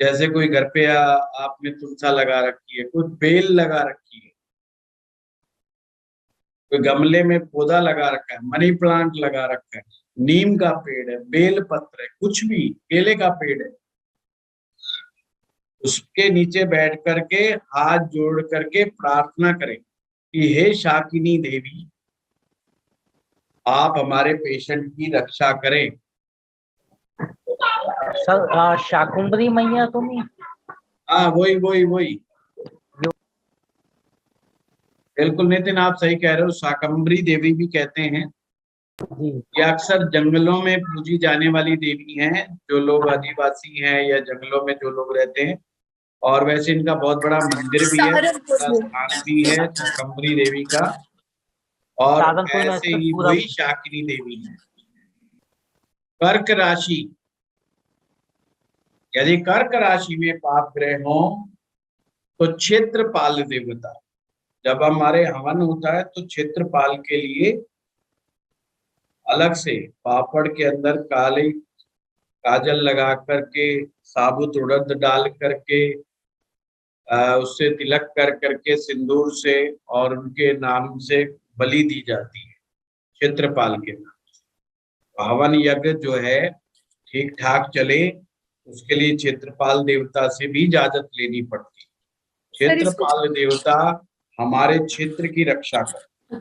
S1: जैसे कोई घर पे आपने तुलसा लगा रखी है, कोई बेल लगा रखी है, कोई गमले में पौधा लगा रखा है, मनी प्लांट लगा रखा है, नीम का पेड़ है, बेल पत्र है, कुछ भी, केले का पेड़ है, उसके नीचे बैठ करके हाथ जोड़ करके प्रार्थना करें कि हे शाकिनी देवी, आप हमारे पेशेंट की रक्षा करें।
S13: सर शाकुंभरी मैया तो नहीं?
S1: हाँ वही वही वही, बिल्कुल नितिन आप सही कह रहे हो, शाकंभरी देवी भी कहते हैं। ये अक्सर जंगलों में पूजी जाने वाली देवी हैं, जो लोग आदिवासी हैं या जंगलों में जो लोग रहते हैं। और वैसे इनका बहुत बड़ा मंदिर भी है, स्थान भी है शाकंभरी देवी का। और ऐसे ही वही शाकिनी देवी है। कर्क राशि, यदि कर्क राशि में पाप ग्रह हो तो क्षेत्रपाल देवता, जब हमारे हवन होता है तो क्षेत्रपाल के लिए अलग से पापड़ के अंदर काली काजल लगा करके, साबुत उड़द डाल करके, उससे तिलक कर करके सिंदूर से और उनके नाम से बलि दी जाती है क्षेत्रपाल के नाम से। हवन यज्ञ जो है ठीक ठाक चले, उसके लिए क्षेत्रपाल देवता से भी इजाजत लेनी पड़ती है। क्षेत्रपाल देवता हमारे क्षेत्र की रक्षा कर,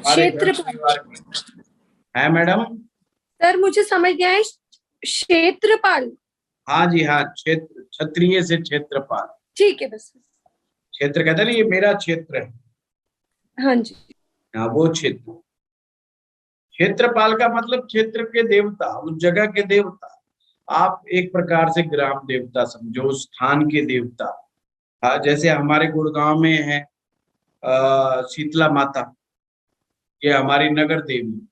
S1: क्षेत्रपाल है मैडम।
S5: सर मुझे समझ गया है, क्षेत्रपाल
S1: हाँ जी हाँ, क्षेत्र, क्षत्रिय से क्षेत्रपाल।
S5: ठीक है बस।
S1: क्षेत्र कहते हैं ना, ये मेरा क्षेत्र है।
S5: हाँ जी।
S1: हाँ, वो क्षेत्र। क्षेत्रपाल का मतलब क्षेत्र के देवता, उस जगह के देवता। आप एक प्रकार से ग्राम देवता समझो, उस स्थान के देवता। हाँ, जैसे हमारे गुड़गांव में है शीतला माता, ये हमारी नगर देवी।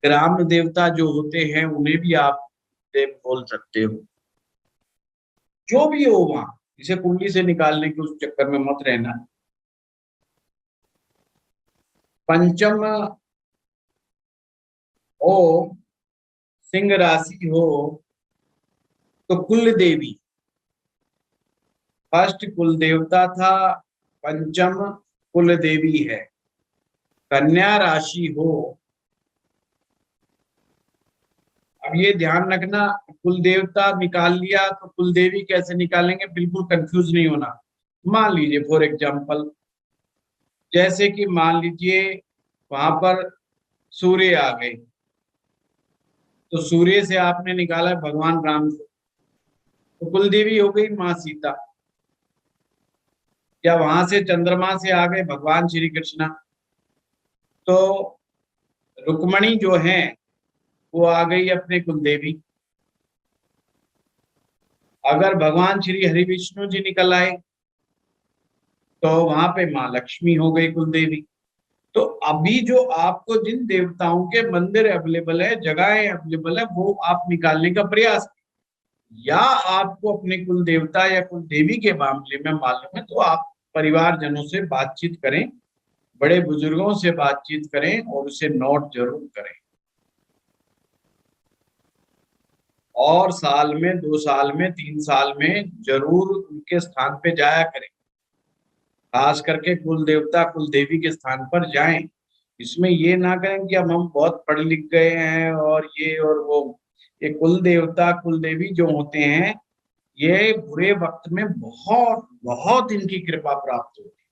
S1: ग्राम देवता जो होते हैं उन्हें भी आप देव बोल सकते हो, जो भी हो वहां। इसे कुंडली से निकालने के उस चक्कर में मत रहना। पंचम हो, सिंह राशि हो, तो कुल देवी फर्स्ट कुल देवता था, पंचम कुल देवी है। कन्या राशि हो, अब ये ध्यान रखना, कुल देवता निकाल लिया तो कुल देवी कैसे निकालेंगे, बिल्कुल कंफ्यूज नहीं होना। मान लीजिए फॉर एग्जांपल, जैसे कि मान लीजिए वहां पर सूर्य आ गए, तो सूर्य से आपने निकाला भगवान राम को, तो कुल देवी हो गई माँ सीता। या वहां से चंद्रमा से आ गए भगवान श्री कृष्णा, तो रुक्मणी जो है वो आ गई अपने कुल देवी। अगर भगवान श्री हरि विष्णु जी निकल आए तो वहां पे माँ लक्ष्मी हो गई कुल देवी। तो अभी जो आपको जिन देवताओं के मंदिर अवेलेबल है, जगहें अवेलेबल है, वो आप निकालने का प्रयास करें। या आपको अपने कुल देवता या कुल देवी के मामले में मालूम है तो आप परिवारजनों से बातचीत करें, बड़े बुजुर्गों से बातचीत करें और उसे नोट जरूर करें। और साल में, 2 साल में, 3 साल में जरूर उनके स्थान पे जाया करें। खास करके कुल देवता कुल देवी के स्थान पर जाएं। इसमें ये ना करें कि अब हम बहुत पढ़ लिख गए हैं और ये और वो। ये कुल देवता कुल देवी जो होते हैं, ये बुरे वक्त में बहुत बहुत इनकी कृपा प्राप्त होती है,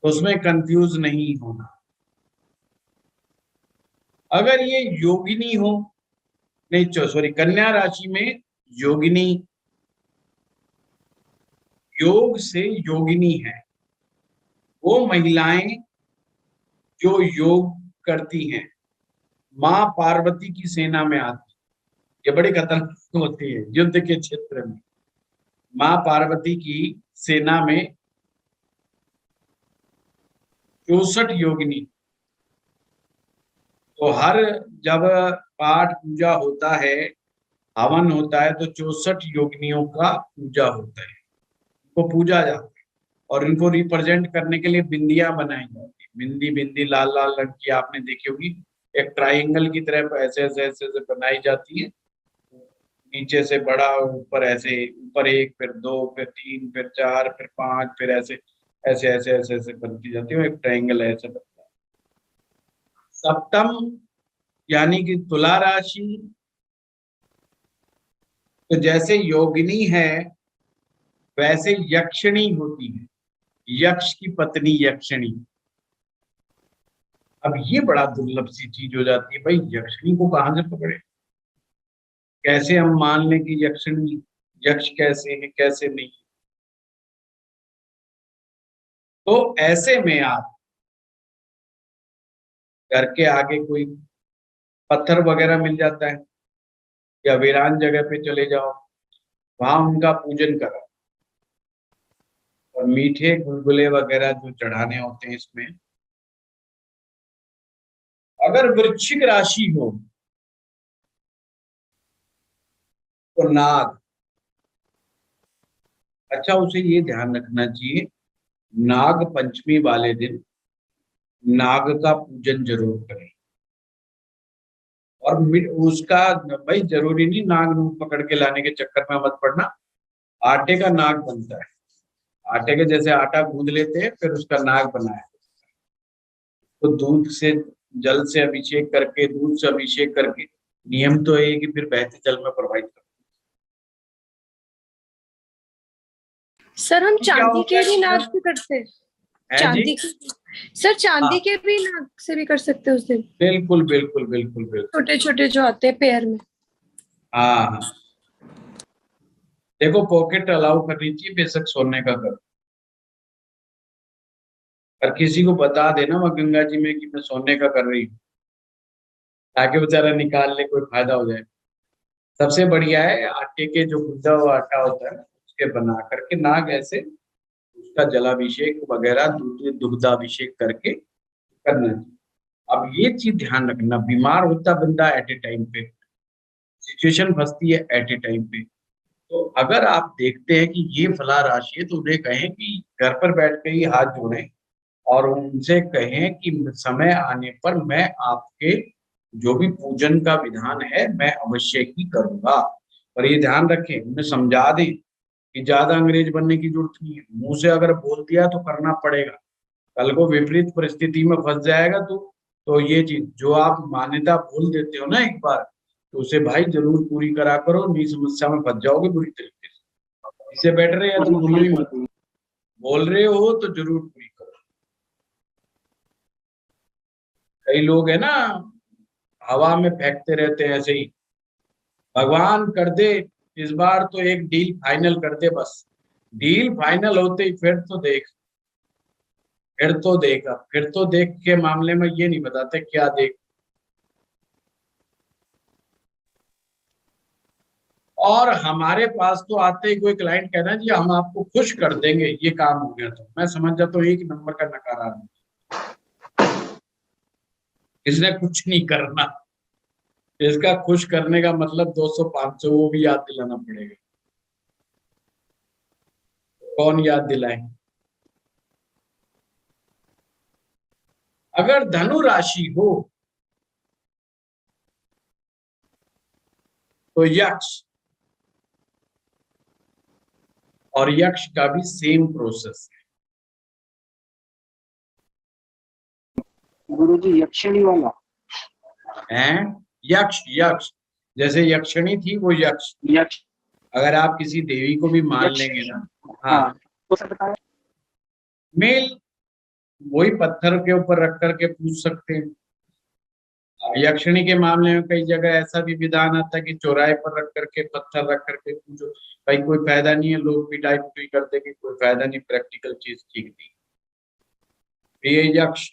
S1: तो उसमें कंफ्यूज नहीं होना। अगर ये योगिनी हो, नहीं सॉरी, कन्या राशि में योगिनी, योग से योगिनी है, वो महिलाएं जो योग करती हैं, माँ पार्वती की सेना में आती। ये बड़ी खतरनाक होती है युद्ध के क्षेत्र में। माँ पार्वती की सेना में 64 योगिनी। तो हर जब पाठ पूजा होता है, हवन होता है, तो 64 योगिनियों का पूजा होता है, उनको पूजा जाता है। और इनको रिप्रेजेंट करने के लिए बिंदियां बनाई जाती है। बिंदी बिंदी लाल लाल रंग की आपने देखी होगी, एक ट्राइंगल की तरह ऐसे ऐसे ऐसे ऐसे बनाई जाती है। नीचे से बड़ा, ऊपर ऐसे, ऊपर 1, फिर 2, फिर 3, फिर 4, फिर 5, फिर ऐसे ऐसे ऐसे ऐसे ऐसे बनती जाती है, एक ट्राइंगल ऐसे बनता है। सप्तम यानी कि तुला राशि, तो जैसे योगिनी है वैसे यक्षिणी होती है, यक्ष की पत्नी यक्षिणी। अब ये बड़ा दुर्लभ सी चीज हो जाती है, भाई यक्षिणी को कहां से पकड़े, कैसे हम मान लें कि यक्षिणी, यक्ष कैसे है कैसे नहीं। तो ऐसे में आप घर के आगे कोई पत्थर वगैरह मिल जाता है, या वीरान जगह पे चले जाओ, वहां उनका पूजन करो। और मीठे गुलगुले वगैरह जो चढ़ाने होते हैं इसमें। अगर वृश्चिक राशि हो तो नाग, अच्छा उसे ये ध्यान रखना चाहिए, नाग पंचमी वाले दिन नाग का पूजन जरूर करें। और उसका भाई जरूरी नहीं नाग नूग पकड़ के लाने के चक्कर में मत पड़ना। आटे का नाग बनता है, आटे के जैसे आटा गूंद लेते हैं फिर उसका नाग बनाया। तो दूध से, जल से अभिषेक करके, दूध से अभिषेक करके, नियम तो है कि फिर बहते जल में प्रवाहित कर।
S5: सर हम चांदी के भी नाग से करते हैं, चांदी की, सर चांदी के भी नाक से भी कर सकते हैं उस दिन?
S1: बिल्कुल बिल्कुल बिल्कुल बिल्कुल।
S5: छोटे छोटे जो आते हैं पैर में।
S1: हाँ, देखो पॉकेट अलाउ करनी चाहिए, बेशक सोने का करो, पर किसी को बता देना वह गंगा जी में कि मैं सोने का कर रही हूँ, ताकि बेचारा निकाल ले, कोई फायदा हो जाए। सबसे बढ़िया है आटे के जो गुद्दा हुआ आटा होता है उसके बना करके नाग ऐसे उसका जलाभिषेक वगैरह दुग्धाभिषेक करके करना चाहिए। अब ये चीज ध्यान रखना, बीमार होता बंदा एट ए टाइम पे, सिचुएशन फंसती है एट ए टाइम पे, तो अगर आप देखते हैं कि ये फला राशि है तो उन्हें कहें कि घर पर बैठ के ही हाथ जोड़ें और उनसे कहें कि समय आने पर मैं आपके जो भी पूजन का विधान है मैं अवश्य ही करूंगा। पर ये ध्यान रखें, उन्हें समझा दें कि ज्यादा अंग्रेज बनने की जरूरत नहीं है, मुंह से अगर बोल दिया तो करना पड़ेगा, कल को विपरीत परिस्थिति में फंस जाएगा तो ये चीज जो आप मान्यता बोल देते हो ना एक बार, तो उसे भाई जरूर पूरी करा करो, नहीं समस्या में फंस जाओगे बुरी तरीके से। इससे बेटर है तुम बोलो ही मत, बोल रहे हो तो जरूर पूरी करो। कई लोग है ना हवा में फेंकते रहते हैं ऐसे ही, भगवान कर दे इस बार तो एक डील फाइनल कर दे, बस डील फाइनल होते ही फिर तो देख के मामले में ये नहीं बताते क्या देख। और हमारे पास तो आते ही कोई क्लाइंट कहना जी हम आपको खुश कर देंगे, ये काम हो गया, तो मैं समझ जाता हूँ एक नंबर का नकारा, इसने कुछ नहीं करना, इसका खुश करने का मतलब 200-500 वो भी याद दिलाना पड़ेगा। कौन याद दिलाए? अगर धनु राशि हो तो यक्ष, और यक्ष का भी सेम प्रोसेस है।
S14: गुरुजी यक्षिणी वाला
S1: हैं? यक्ष जैसे यक्षिणी थी वो यक्ष। अगर आप किसी देवी को भी मान लेंगे ना, हाँ,
S14: तो
S1: मेल वही पत्थर के ऊपर रख करके पूछ सकते हैं। यक्षिणी के मामले में कई जगह ऐसा भी विधान आता है कि चौराहे पर रख करके पत्थर रख करके पूछो, भाई कोई फायदा नहीं है, लोग पिटाई पुटाई करते कि कोई फायदा नहीं, प्रैक्टिकल चीज ठीक नहीं। ये यक्ष।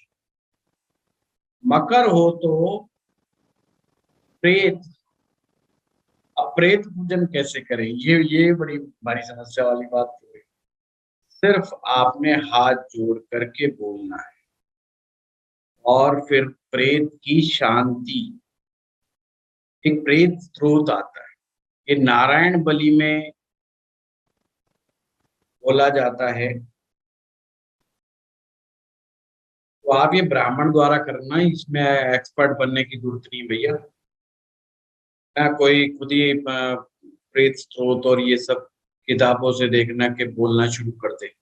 S1: मकर हो तो प्रेत। अब प्रेत पूजन कैसे करें, ये बड़ी भारी समस्या वाली बात है। सिर्फ आपने हाथ जोड़ करके बोलना है और फिर प्रेत की शांति, एक प्रेत स्रोत आता है, ये नारायण बलि में बोला जाता है, तो आप ये ब्राह्मण द्वारा करना, इसमें एक्सपर्ट बनने की जरूरत नहीं भैया। कोई खुद ही प्रेत स्रोत और ये सब किताबों से देखना के बोलना शुरू कर दे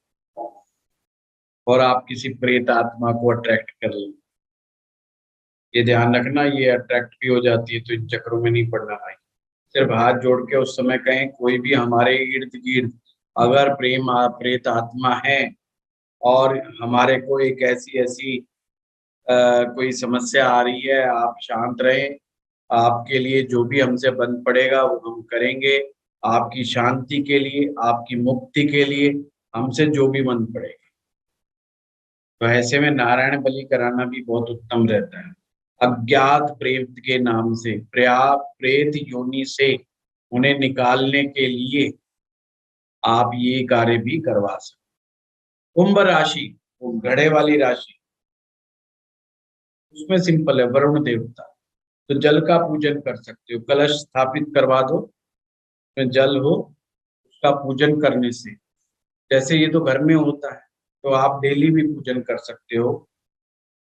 S1: और आप किसी प्रेत आत्मा को अट्रैक्ट कर लें। ये ध्यान रखना, ये अट्रैक्ट भी हो जाती है, तो इन चक्रों में नहीं पड़ना भाई। सिर्फ हाथ जोड़ के उस समय कहें, कोई भी हमारे इर्द गिर्द अगर प्रेत आत्मा है और हमारे को एक ऐसी कोई समस्या आ रही है, आप शांत रहें, आपके लिए जो भी हमसे बन पड़ेगा वो हम करेंगे, आपकी शांति के लिए, आपकी मुक्ति के लिए हमसे जो भी बन पड़ेगा। तो ऐसे में नारायण बलि कराना भी बहुत उत्तम रहता है। अज्ञात प्रेत के नाम से, प्रेत योनि से उन्हें निकालने के लिए आप ये कार्य भी करवा सकते। कुंभ राशि, वो घड़े वाली राशि, उसमें सिंपल है, वरुण देवता, तो जल का पूजन कर सकते हो, कलश स्थापित करवा दो, उसमें जल हो, उसका पूजन करने से, जैसे ये तो घर में होता है तो आप डेली भी पूजन कर सकते हो।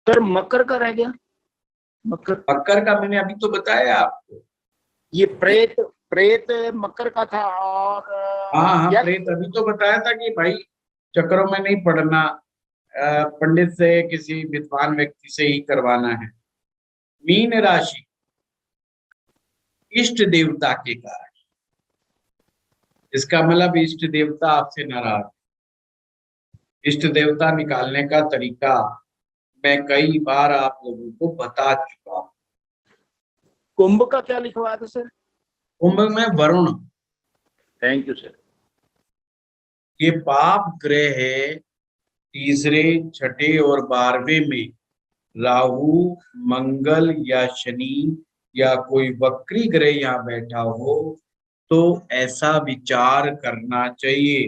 S14: सर मकर का रह गया,
S1: मकर का मैंने अभी तो बताया आपको,
S14: ये प्रेत मकर का था। और
S1: हाँ प्रेत अभी तो बताया था कि भाई चक्रों में नहीं पड़ना, पंडित से, किसी विद्वान व्यक्ति से ही करवाना है। मीन राशि, इष्ट देवता के कारण, इसका मतलब इष्ट देवता आपसे नाराज। इष्ट देवता निकालने का तरीका मैं कई बार आप लोगों को बता चुका हूं।
S14: कुंभ का क्या लिखवा था सर?
S1: कुंभ में वरुण,
S14: थैंक यू सर।
S1: ये पाप ग्रह है। तीसरे, छठे और 12वें में राहु, मंगल या शनि या कोई वक्री ग्रह यहाँ बैठा हो तो ऐसा विचार करना चाहिए,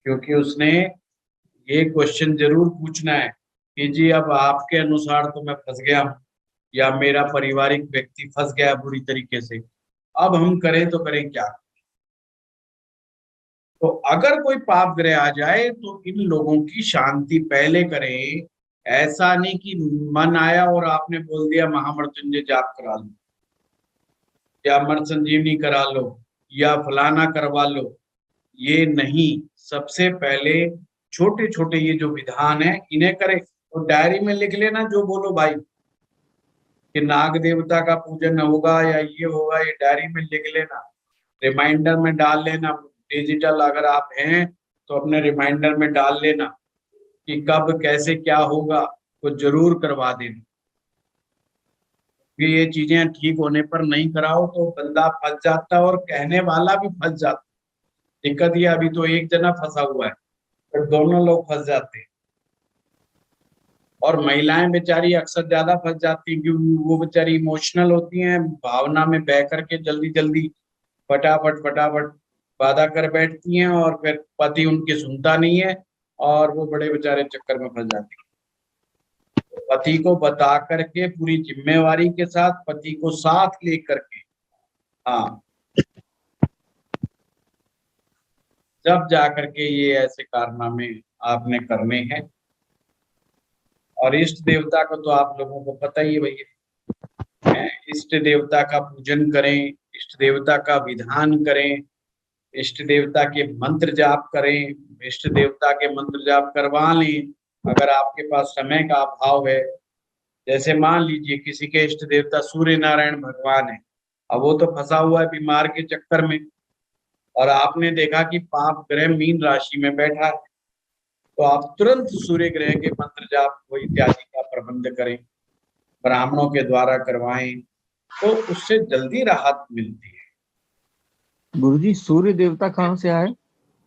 S1: क्योंकि उसने ये क्वेश्चन जरूर पूछना है कि जी अब आपके अनुसार तो मैं फंस गया हूं या मेरा पारिवारिक व्यक्ति फंस गया बुरी तरीके से, अब हम करें तो करें क्या। तो अगर कोई पाप ग्रह आ जाए तो इन लोगों की शांति पहले करें। ऐसा नहीं कि मन आया और आपने बोल दिया महामृत्युंजय जाप करा लो या अमर संजीवनी करा लो या फलाना करवा लो, ये नहीं। सबसे पहले छोटे छोटे ये जो विधान है इन्हें करें। तो डायरी में लिख लेना जो बोलो भाई कि नाग देवता का पूजन होगा या ये होगा, ये डायरी में लिख लेना, रिमाइंडर में डाल लेना। डिजिटल अगर आप हैं तो अपने रिमाइंडर में डाल लेना कि कब कैसे क्या होगा, तो जरूर करवा देना। कि ये चीजें ठीक होने पर नहीं कराओ तो बंदा फंस जाता और कहने वाला भी फंस जाता। दिक्कत ये अभी तो एक जना फंसा हुआ है और दोनों लोग फंस जाते हैं। और महिलाएं बेचारी अक्सर ज्यादा फंस जाती हैं क्योंकि वो बेचारी इमोशनल होती हैं, भावना में बह करके जल्दी जल्दी फटाफट वादा कर बैठती हैं और फिर पति उनकी सुनता नहीं है और वो बड़े बेचारे चक्कर में फंस जाती है। पति को बता करके पूरी जिम्मेवारी के साथ पति को साथ लेकर के, हाँ, जब जाकर के ये ऐसे कारनामे आपने करने हैं। और इष्ट देवता को तो आप लोगों को पता ही है भैया, इष्ट देवता का पूजन करें, इष्ट देवता का विधान करें, इष्ट देवता के मंत्र जाप करें, इष्ट देवता के मंत्र जाप करवा लें। अगर आपके पास समय का अभाव है, जैसे मान लीजिए किसी के इष्ट देवता सूर्य नारायण भगवान है, अब वो तो फंसा हुआ है बीमार के चक्कर में और आपने देखा कि पाप ग्रह मीन राशि में बैठा है, तो आप तुरंत सूर्य ग्रह के मंत्र जाप को इत्यादि का प्रबंध करें, ब्राह्मणों के द्वारा करवाएं, तो उससे जल्दी राहत मिलती है।
S6: गुरुजी सूर्य देवता कहाँ से आए?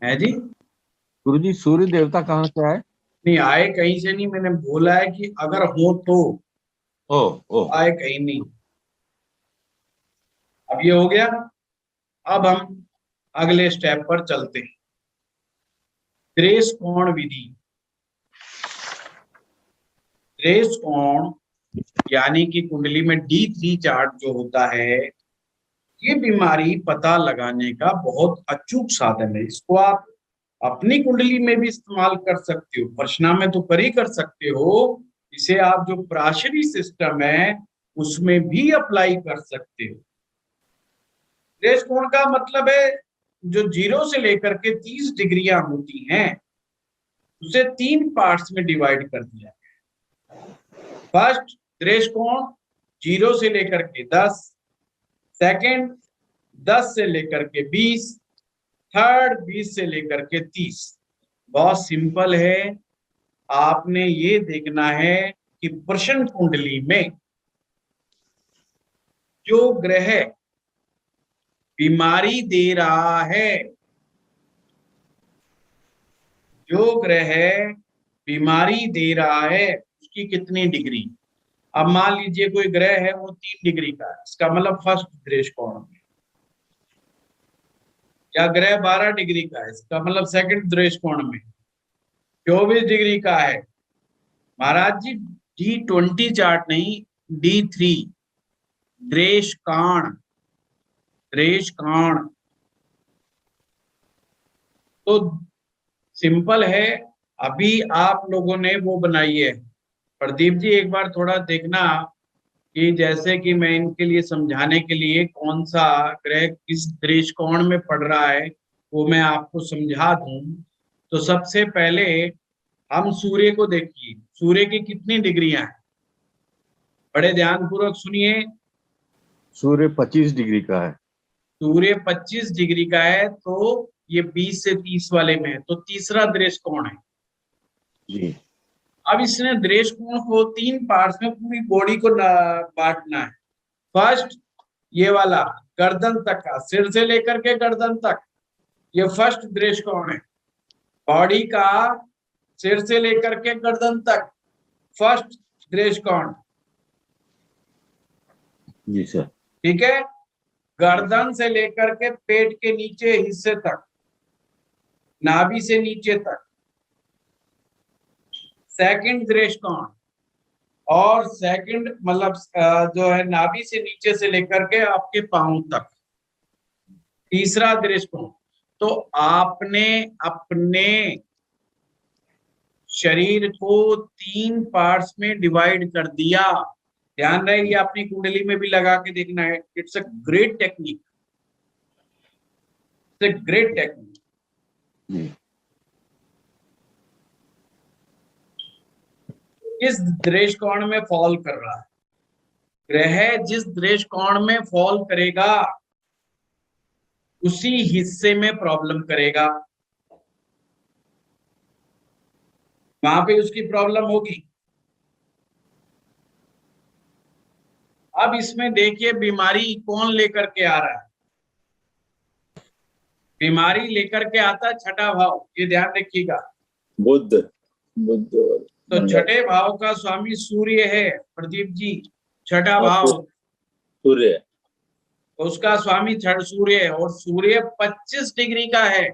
S1: है जी
S6: गुरुजी सूर्य देवता कहाँ से आए?
S1: नहीं आए कहीं से नहीं, मैंने बोला है कि अगर हो तो आए कहीं नहीं। अब ये हो गया, अब हम अगले स्टेप पर चलते हैं। ग्रेस कोण विधि। ग्रेस कोण यानी कि कुंडली में D3 चार्ट जो होता है, ये बीमारी पता लगाने का बहुत अचूक साधन है। इसको आप अपनी कुंडली में भी इस्तेमाल कर सकते हो, प्रश्ना में तो कर ही कर सकते हो, इसे आप जो प्राशरी सिस्टम है उसमें भी अप्लाई कर सकते हो। ग्रेस कोण का मतलब है जो 0 से लेकर के 30 डिग्रियां होती हैं उसे 3 पार्ट्स में डिवाइड कर दिया गया। फर्स्ट ग्रेस कोण 0 से लेकर के 10, सेकंड 10 से लेकर के 20, थर्ड 20 से लेकर के 30। बहुत सिंपल है, आपने ये देखना है कि प्रश्न कुंडली में जो ग्रह बीमारी दे रहा है, जो ग्रह बीमारी दे रहा है उसकी कितनी डिग्री। अब मान लीजिए कोई ग्रह है वो 3 डिग्री का है, इसका मतलब फर्स्ट ग्रेस कोण में, या ग्रह 12 डिग्री का है, इसका मतलब सेकंड ग्रेस कोण में, 24 डिग्री का है महाराज जी, D20 चार्ट नहीं, D3 ग्रेस काण, ग्रेस काण। तो सिंपल है, अभी आप लोगों ने वो बनाई है। प्रदीप जी एक बार थोड़ा देखना कि जैसे कि मैं इनके लिए समझाने के लिए कौन सा ग्रह किस ग्रेस कोण में पड़ रहा है वो मैं आपको समझा दूं। तो सबसे पहले हम सूर्य को देखिए, सूर्य की कितनी डिग्रियां हैं, बड़े ध्यान पूर्वक सुनिए।
S6: सूर्य 25 डिग्री का है।
S1: सूर्य 25 डिग्री का है, तो ये 20 से 30 वाले में है, तो तीसरा ग्रेस कोण है
S6: जी।
S1: अब इसने दृष्टिकोण को 3 पार्ट्स में पूरी बॉडी को बांटना है। फर्स्ट ये वाला गर्दन तक का, सिर से लेकर के गर्दन तक, ये फर्स्ट दृष्टिकोण है। बॉडी का सिर से लेकर के गर्दन तक फर्स्ट दृष्टिकोण।
S6: जी सर।
S1: ठीक है, गर्दन से लेकर के पेट के नीचे हिस्से तक, नाभि से नीचे तक सेकंड दृष्टिकोण, और सेकंड मतलब जो है नाभि से नीचे से लेकर के आपके पांव तक तीसरा दृष्टिकोण। तो आपने अपने शरीर को 3 पार्ट्स में डिवाइड कर दिया। ध्यान रहे, ये अपनी कुंडली में भी लगा के देखना है। It's a great technique, it's a great technique. किस दृष्टिकोण में फॉल कर रहा है, ग्रह जिस दृष्टिकोण में फॉल करेगा उसी हिस्से में प्रॉब्लम करेगा, वहां पे उसकी प्रॉब्लम होगी। अब इसमें देखिए बीमारी कौन लेकर के आ रहा है। बीमारी लेकर के आता है छठा भाव, ये ध्यान रखिएगा।
S3: बुध
S1: तो छठे भाव का स्वामी सूर्य है प्रदीप जी। छठा भाव
S3: सूर्य,
S1: उसका स्वामी छठ सूर्य है, और सूर्य 25 डिग्री का है।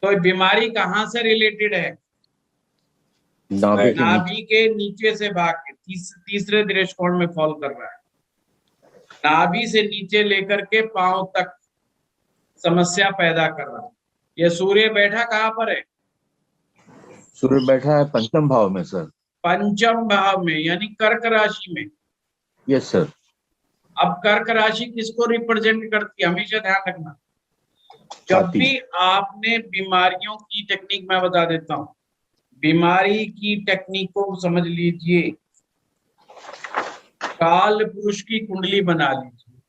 S1: तो बीमारी कहाँ से रिलेटेड है? नाभि के नीचे से भाग के तीसरे दृष्टिकोण में फॉल कर रहा है। नाभि से नीचे लेकर के पांव तक समस्या पैदा कर रहा है। ये सूर्य बैठा कहाँ पर है?
S6: सूर्य बैठा है पंचम भाव में सर।
S1: पंचम भाव में, यानी कर्क राशि में।
S6: Yes sir.
S1: अब कर्क राशि किसको रिप्रेजेंट करती है, हमेशा ध्यान रखना। जब भी आपने बीमारियों की टेक्निक मैं बता देता हूं, बीमारी की टेक्निक को समझ लीजिए। काल पुरुष की कुंडली बना लीजिए।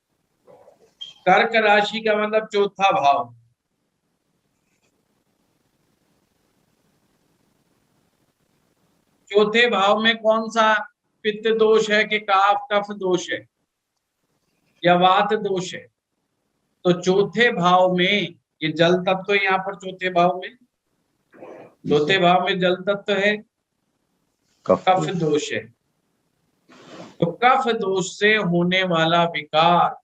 S1: कर्क राशि का मतलब चौथा भाव। चौथे भाव में कौन सा पित्त दोष है कि काफ कफ दोष है या वात दोष है? तो चौथे भाव में ये जल तत्व है। यहाँ पर चौथे भाव में, चौथे भाव में जल तत्व है, कफ दोष है। तो कफ दोष से होने वाला विकार।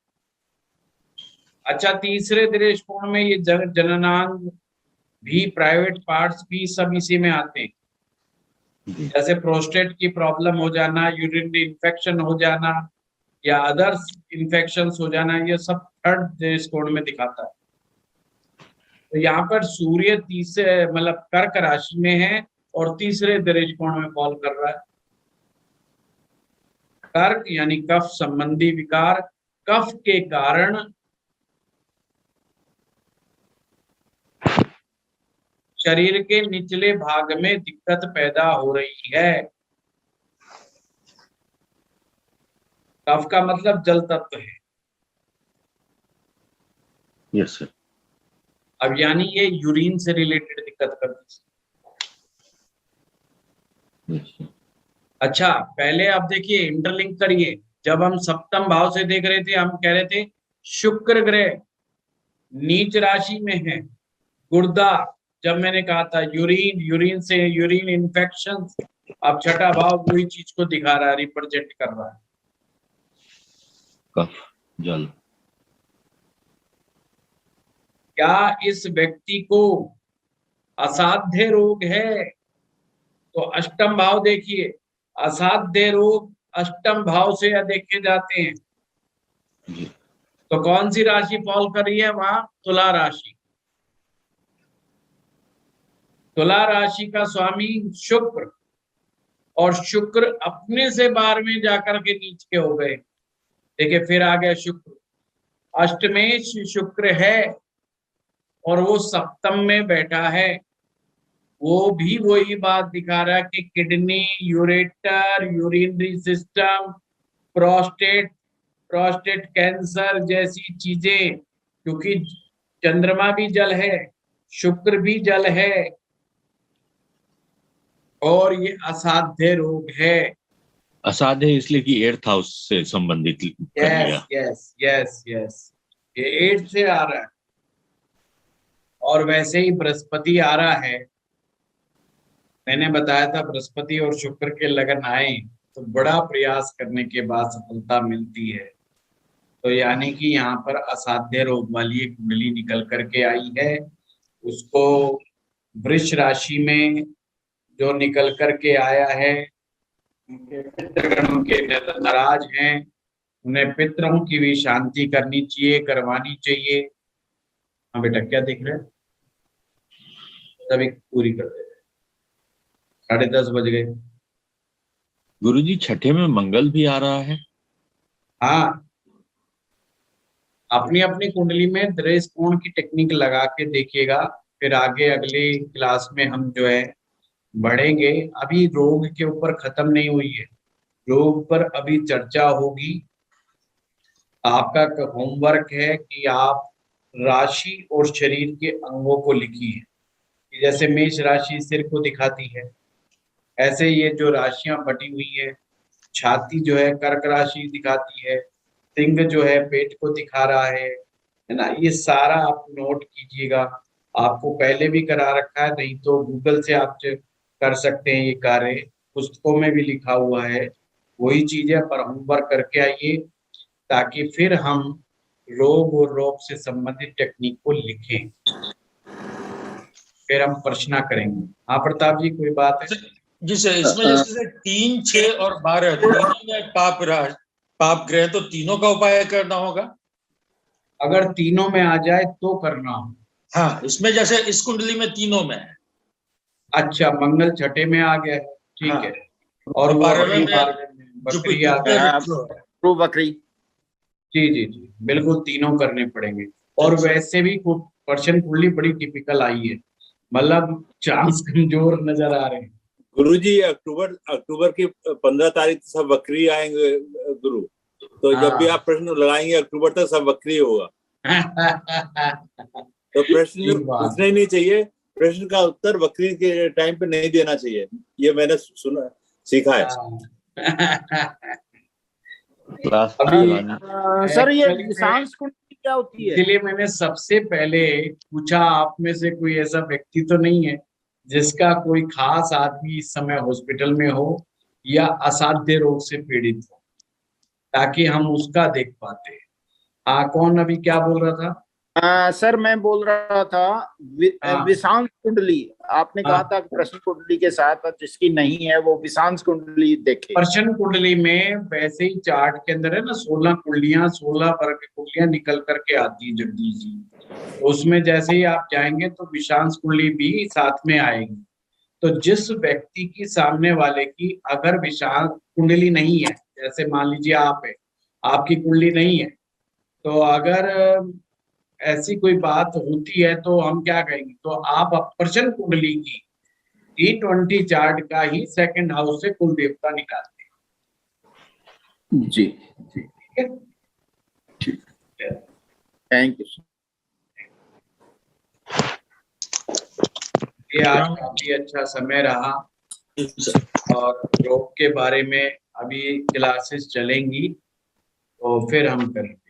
S1: अच्छा, तीसरे दृष्टिकोण में ये जननांग भी, प्राइवेट पार्ट्स भी सब इसी में आते हैं। जैसे प्रोस्टेट की प्रॉब्लम हो जाना, यूरिनरी इन्फेक्शन हो जाना या अदर्स इन्फेक्शंस हो जाना, ये सब थर्ड दृष्टिकोण में दिखाता है। तो यहाँ पर सूर्य तीसरे मतलब कर्क राशि में है और तीसरे दृष्टिकोण में फॉल कर रहा है। कर्क यानी कफ संबंधी विकार। कफ के कारण शरीर के निचले भाग में दिक्कत पैदा हो रही है। कफ का मतलब जल तत्व है।
S6: Yes sir.
S1: अब यानी ये यूरिन से रिलेटेड दिक्कत करती है। अच्छा, पहले आप देखिए, इंटरलिंक करिए। जब हम सप्तम भाव से देख रहे थे, हम कह रहे थे शुक्र ग्रह नीच राशि में है। गुर्दा, जब मैंने कहा था यूरिन, यूरिन से यूरिन इन्फेक्शन। अब छठा भाव वही चीज को दिखा रहा है, रिप्रेजेंट कर रहा है।
S6: कफ जल।
S1: क्या इस व्यक्ति को असाध्य रोग है? तो अष्टम भाव देखिए, असाध्य रोग अष्टम भाव से देखे जाते हैं। तो कौन सी राशि फॉल कर रही है वहां? तुला राशि। तुला राशि का स्वामी शुक्र, और शुक्र अपने से 12वें जाकर के नीच के हो गए। देखिए फिर आ गया शुक्र। अष्टमेश शुक्र है और वो सप्तम में बैठा है। वो भी वही बात दिखा रहा है कि kidney, ureter, urinary system, prostate, prostate cancer जैसी चीजें, क्योंकि चंद्रमा भी जल है, शुक्र भी जल है, और ये असाध्य रोग है।
S15: असाध्य है इसलिए कि 8th हाउस से संबंधित कर लिया।
S1: यस यस यस, ये 8 से आ रहा है। और वैसे ही बृहस्पति आ रहा है, मैंने बताया था बृहस्पति और शुक्र के लगन आए तो बड़ा प्रयास करने के बाद सफलता मिलती है। तो यानी कि यहाँ पर असाध्य रोग वाली एक कुंडली निकल करके आई है। उसको वृष राशि में जो निकल करके आया है, उनके पितृगण उनके नाराज हैं, उन्हें पितरों की भी शांति करनी चाहिए, करवानी चाहिए। हाँ बेटा, क्या देख रहे हैं? तभी पूरी कर दे रहे, 10:30 बज गए।
S15: गुरुजी, छठे में मंगल भी आ रहा है।
S1: हाँ, अपनी अपनी कुंडली में दृष्टिकोण की टेक्निक लगा के देखिएगा, फिर आगे अगले क्लास में हम जो है बढ़ेंगे। अभी रोग के ऊपर खत्म नहीं हुई है, रोग पर अभी चर्चा होगी। आपका होमवर्क है कि आप राशि और शरीर के अंगों को लिखिए। जैसे मेष राशि सिर को दिखाती है, ऐसे ये जो राशियां बटी हुई है, छाती जो है कर्क राशि दिखाती है, सिंह जो है पेट को दिखा रहा है ना। ये सारा आप नोट कीजिएगा। आपको पहले भी करा रखा है, नहीं तो गूगल से आप कर सकते हैं ये कार्य, पुस्तकों में भी लिखा हुआ है। वही चीज है, पर होमवर्क करके आइए ताकि फिर हम रोग और रोग से संबंधित टेक्निक को लिखें, फिर हम प्रश्न करेंगे। हाँ प्रताप जी, कोई बात है?
S8: जी सर, इसमें जैसे 3, 6 और 12 तीनों में पाप ग्रह, तो तीनों का उपाय करना होगा।
S1: अगर तीनों में आ जाए तो करना हो।
S8: हाँ, इसमें जैसे इस कुंडली में तीनों में है।
S1: अच्छा, मंगल छठे में आ गया है, ठीक है। और
S8: 12वें में
S1: बकरी आ गया,
S14: बकरी।
S1: जी जी जी, बिल्कुल तीनों करने पड़ेंगे। और वैसे भी पर्सन कुंडली बड़ी टिपिकल आई है, मतलब चांस कमजोर नजर आ रहे हैं।
S3: गुरुजी, अक्टूबर की 15 तारीख सब बकरी आएंगे गुरु, तो जब भी आप प्रश्न लगाएंगे अक्टूबर तक सब बकरी होगा। तो प्रश्न पूछना ही नहीं चाहिए, प्रश्न का उत्तर बकरी के टाइम पे नहीं देना चाहिए, ये मैंने सीखा है।
S14: सर ये विषांश कुंडली क्या होती है?
S1: इसलिए मैंने सबसे पहले पूछा, आप में से कोई ऐसा व्यक्ति तो नहीं है जिसका कोई खास आदमी इस समय हॉस्पिटल में हो या असाध्य रोग से पीड़ित हो, ताकि हम उसका देख पाते। हाँ, कौन अभी क्या बोल रहा था?
S14: सर मैं बोल रहा था विषांश कुंडली, आपने कहा था प्रश्न कुंडली के साथ जिसकी नहीं है वो विषांश कुंडली देखे।
S1: प्रश्न कुंडली में वैसे ही चार्ट के अंदर है ना 16 कुंडलियां, 16 वर्ग की कुंडलियां निकल करके आती है जगदीश जी। उसमें जैसे ही आप जाएंगे तो विषांश कुंडली भी साथ में आएगी। तो जिस व्यक्ति की सामने वाले की अगर विषांश कुंडली नहीं है, जैसे मान लीजिए आप है, आपकी कुंडली नहीं है, तो अगर ऐसी कोई बात होती है तो हम क्या कहेंगे, तो आप प्रश्न कुंडली की T20 चार्ट का ही सेकंड हाउस से कुल देवता निकालते हैं।
S14: जी
S1: ठीक है,
S14: थैंक यू।
S1: ये आज काफी अच्छा समय रहा, और रोग के बारे में अभी क्लासेस चलेंगी तो फिर हम करेंगे।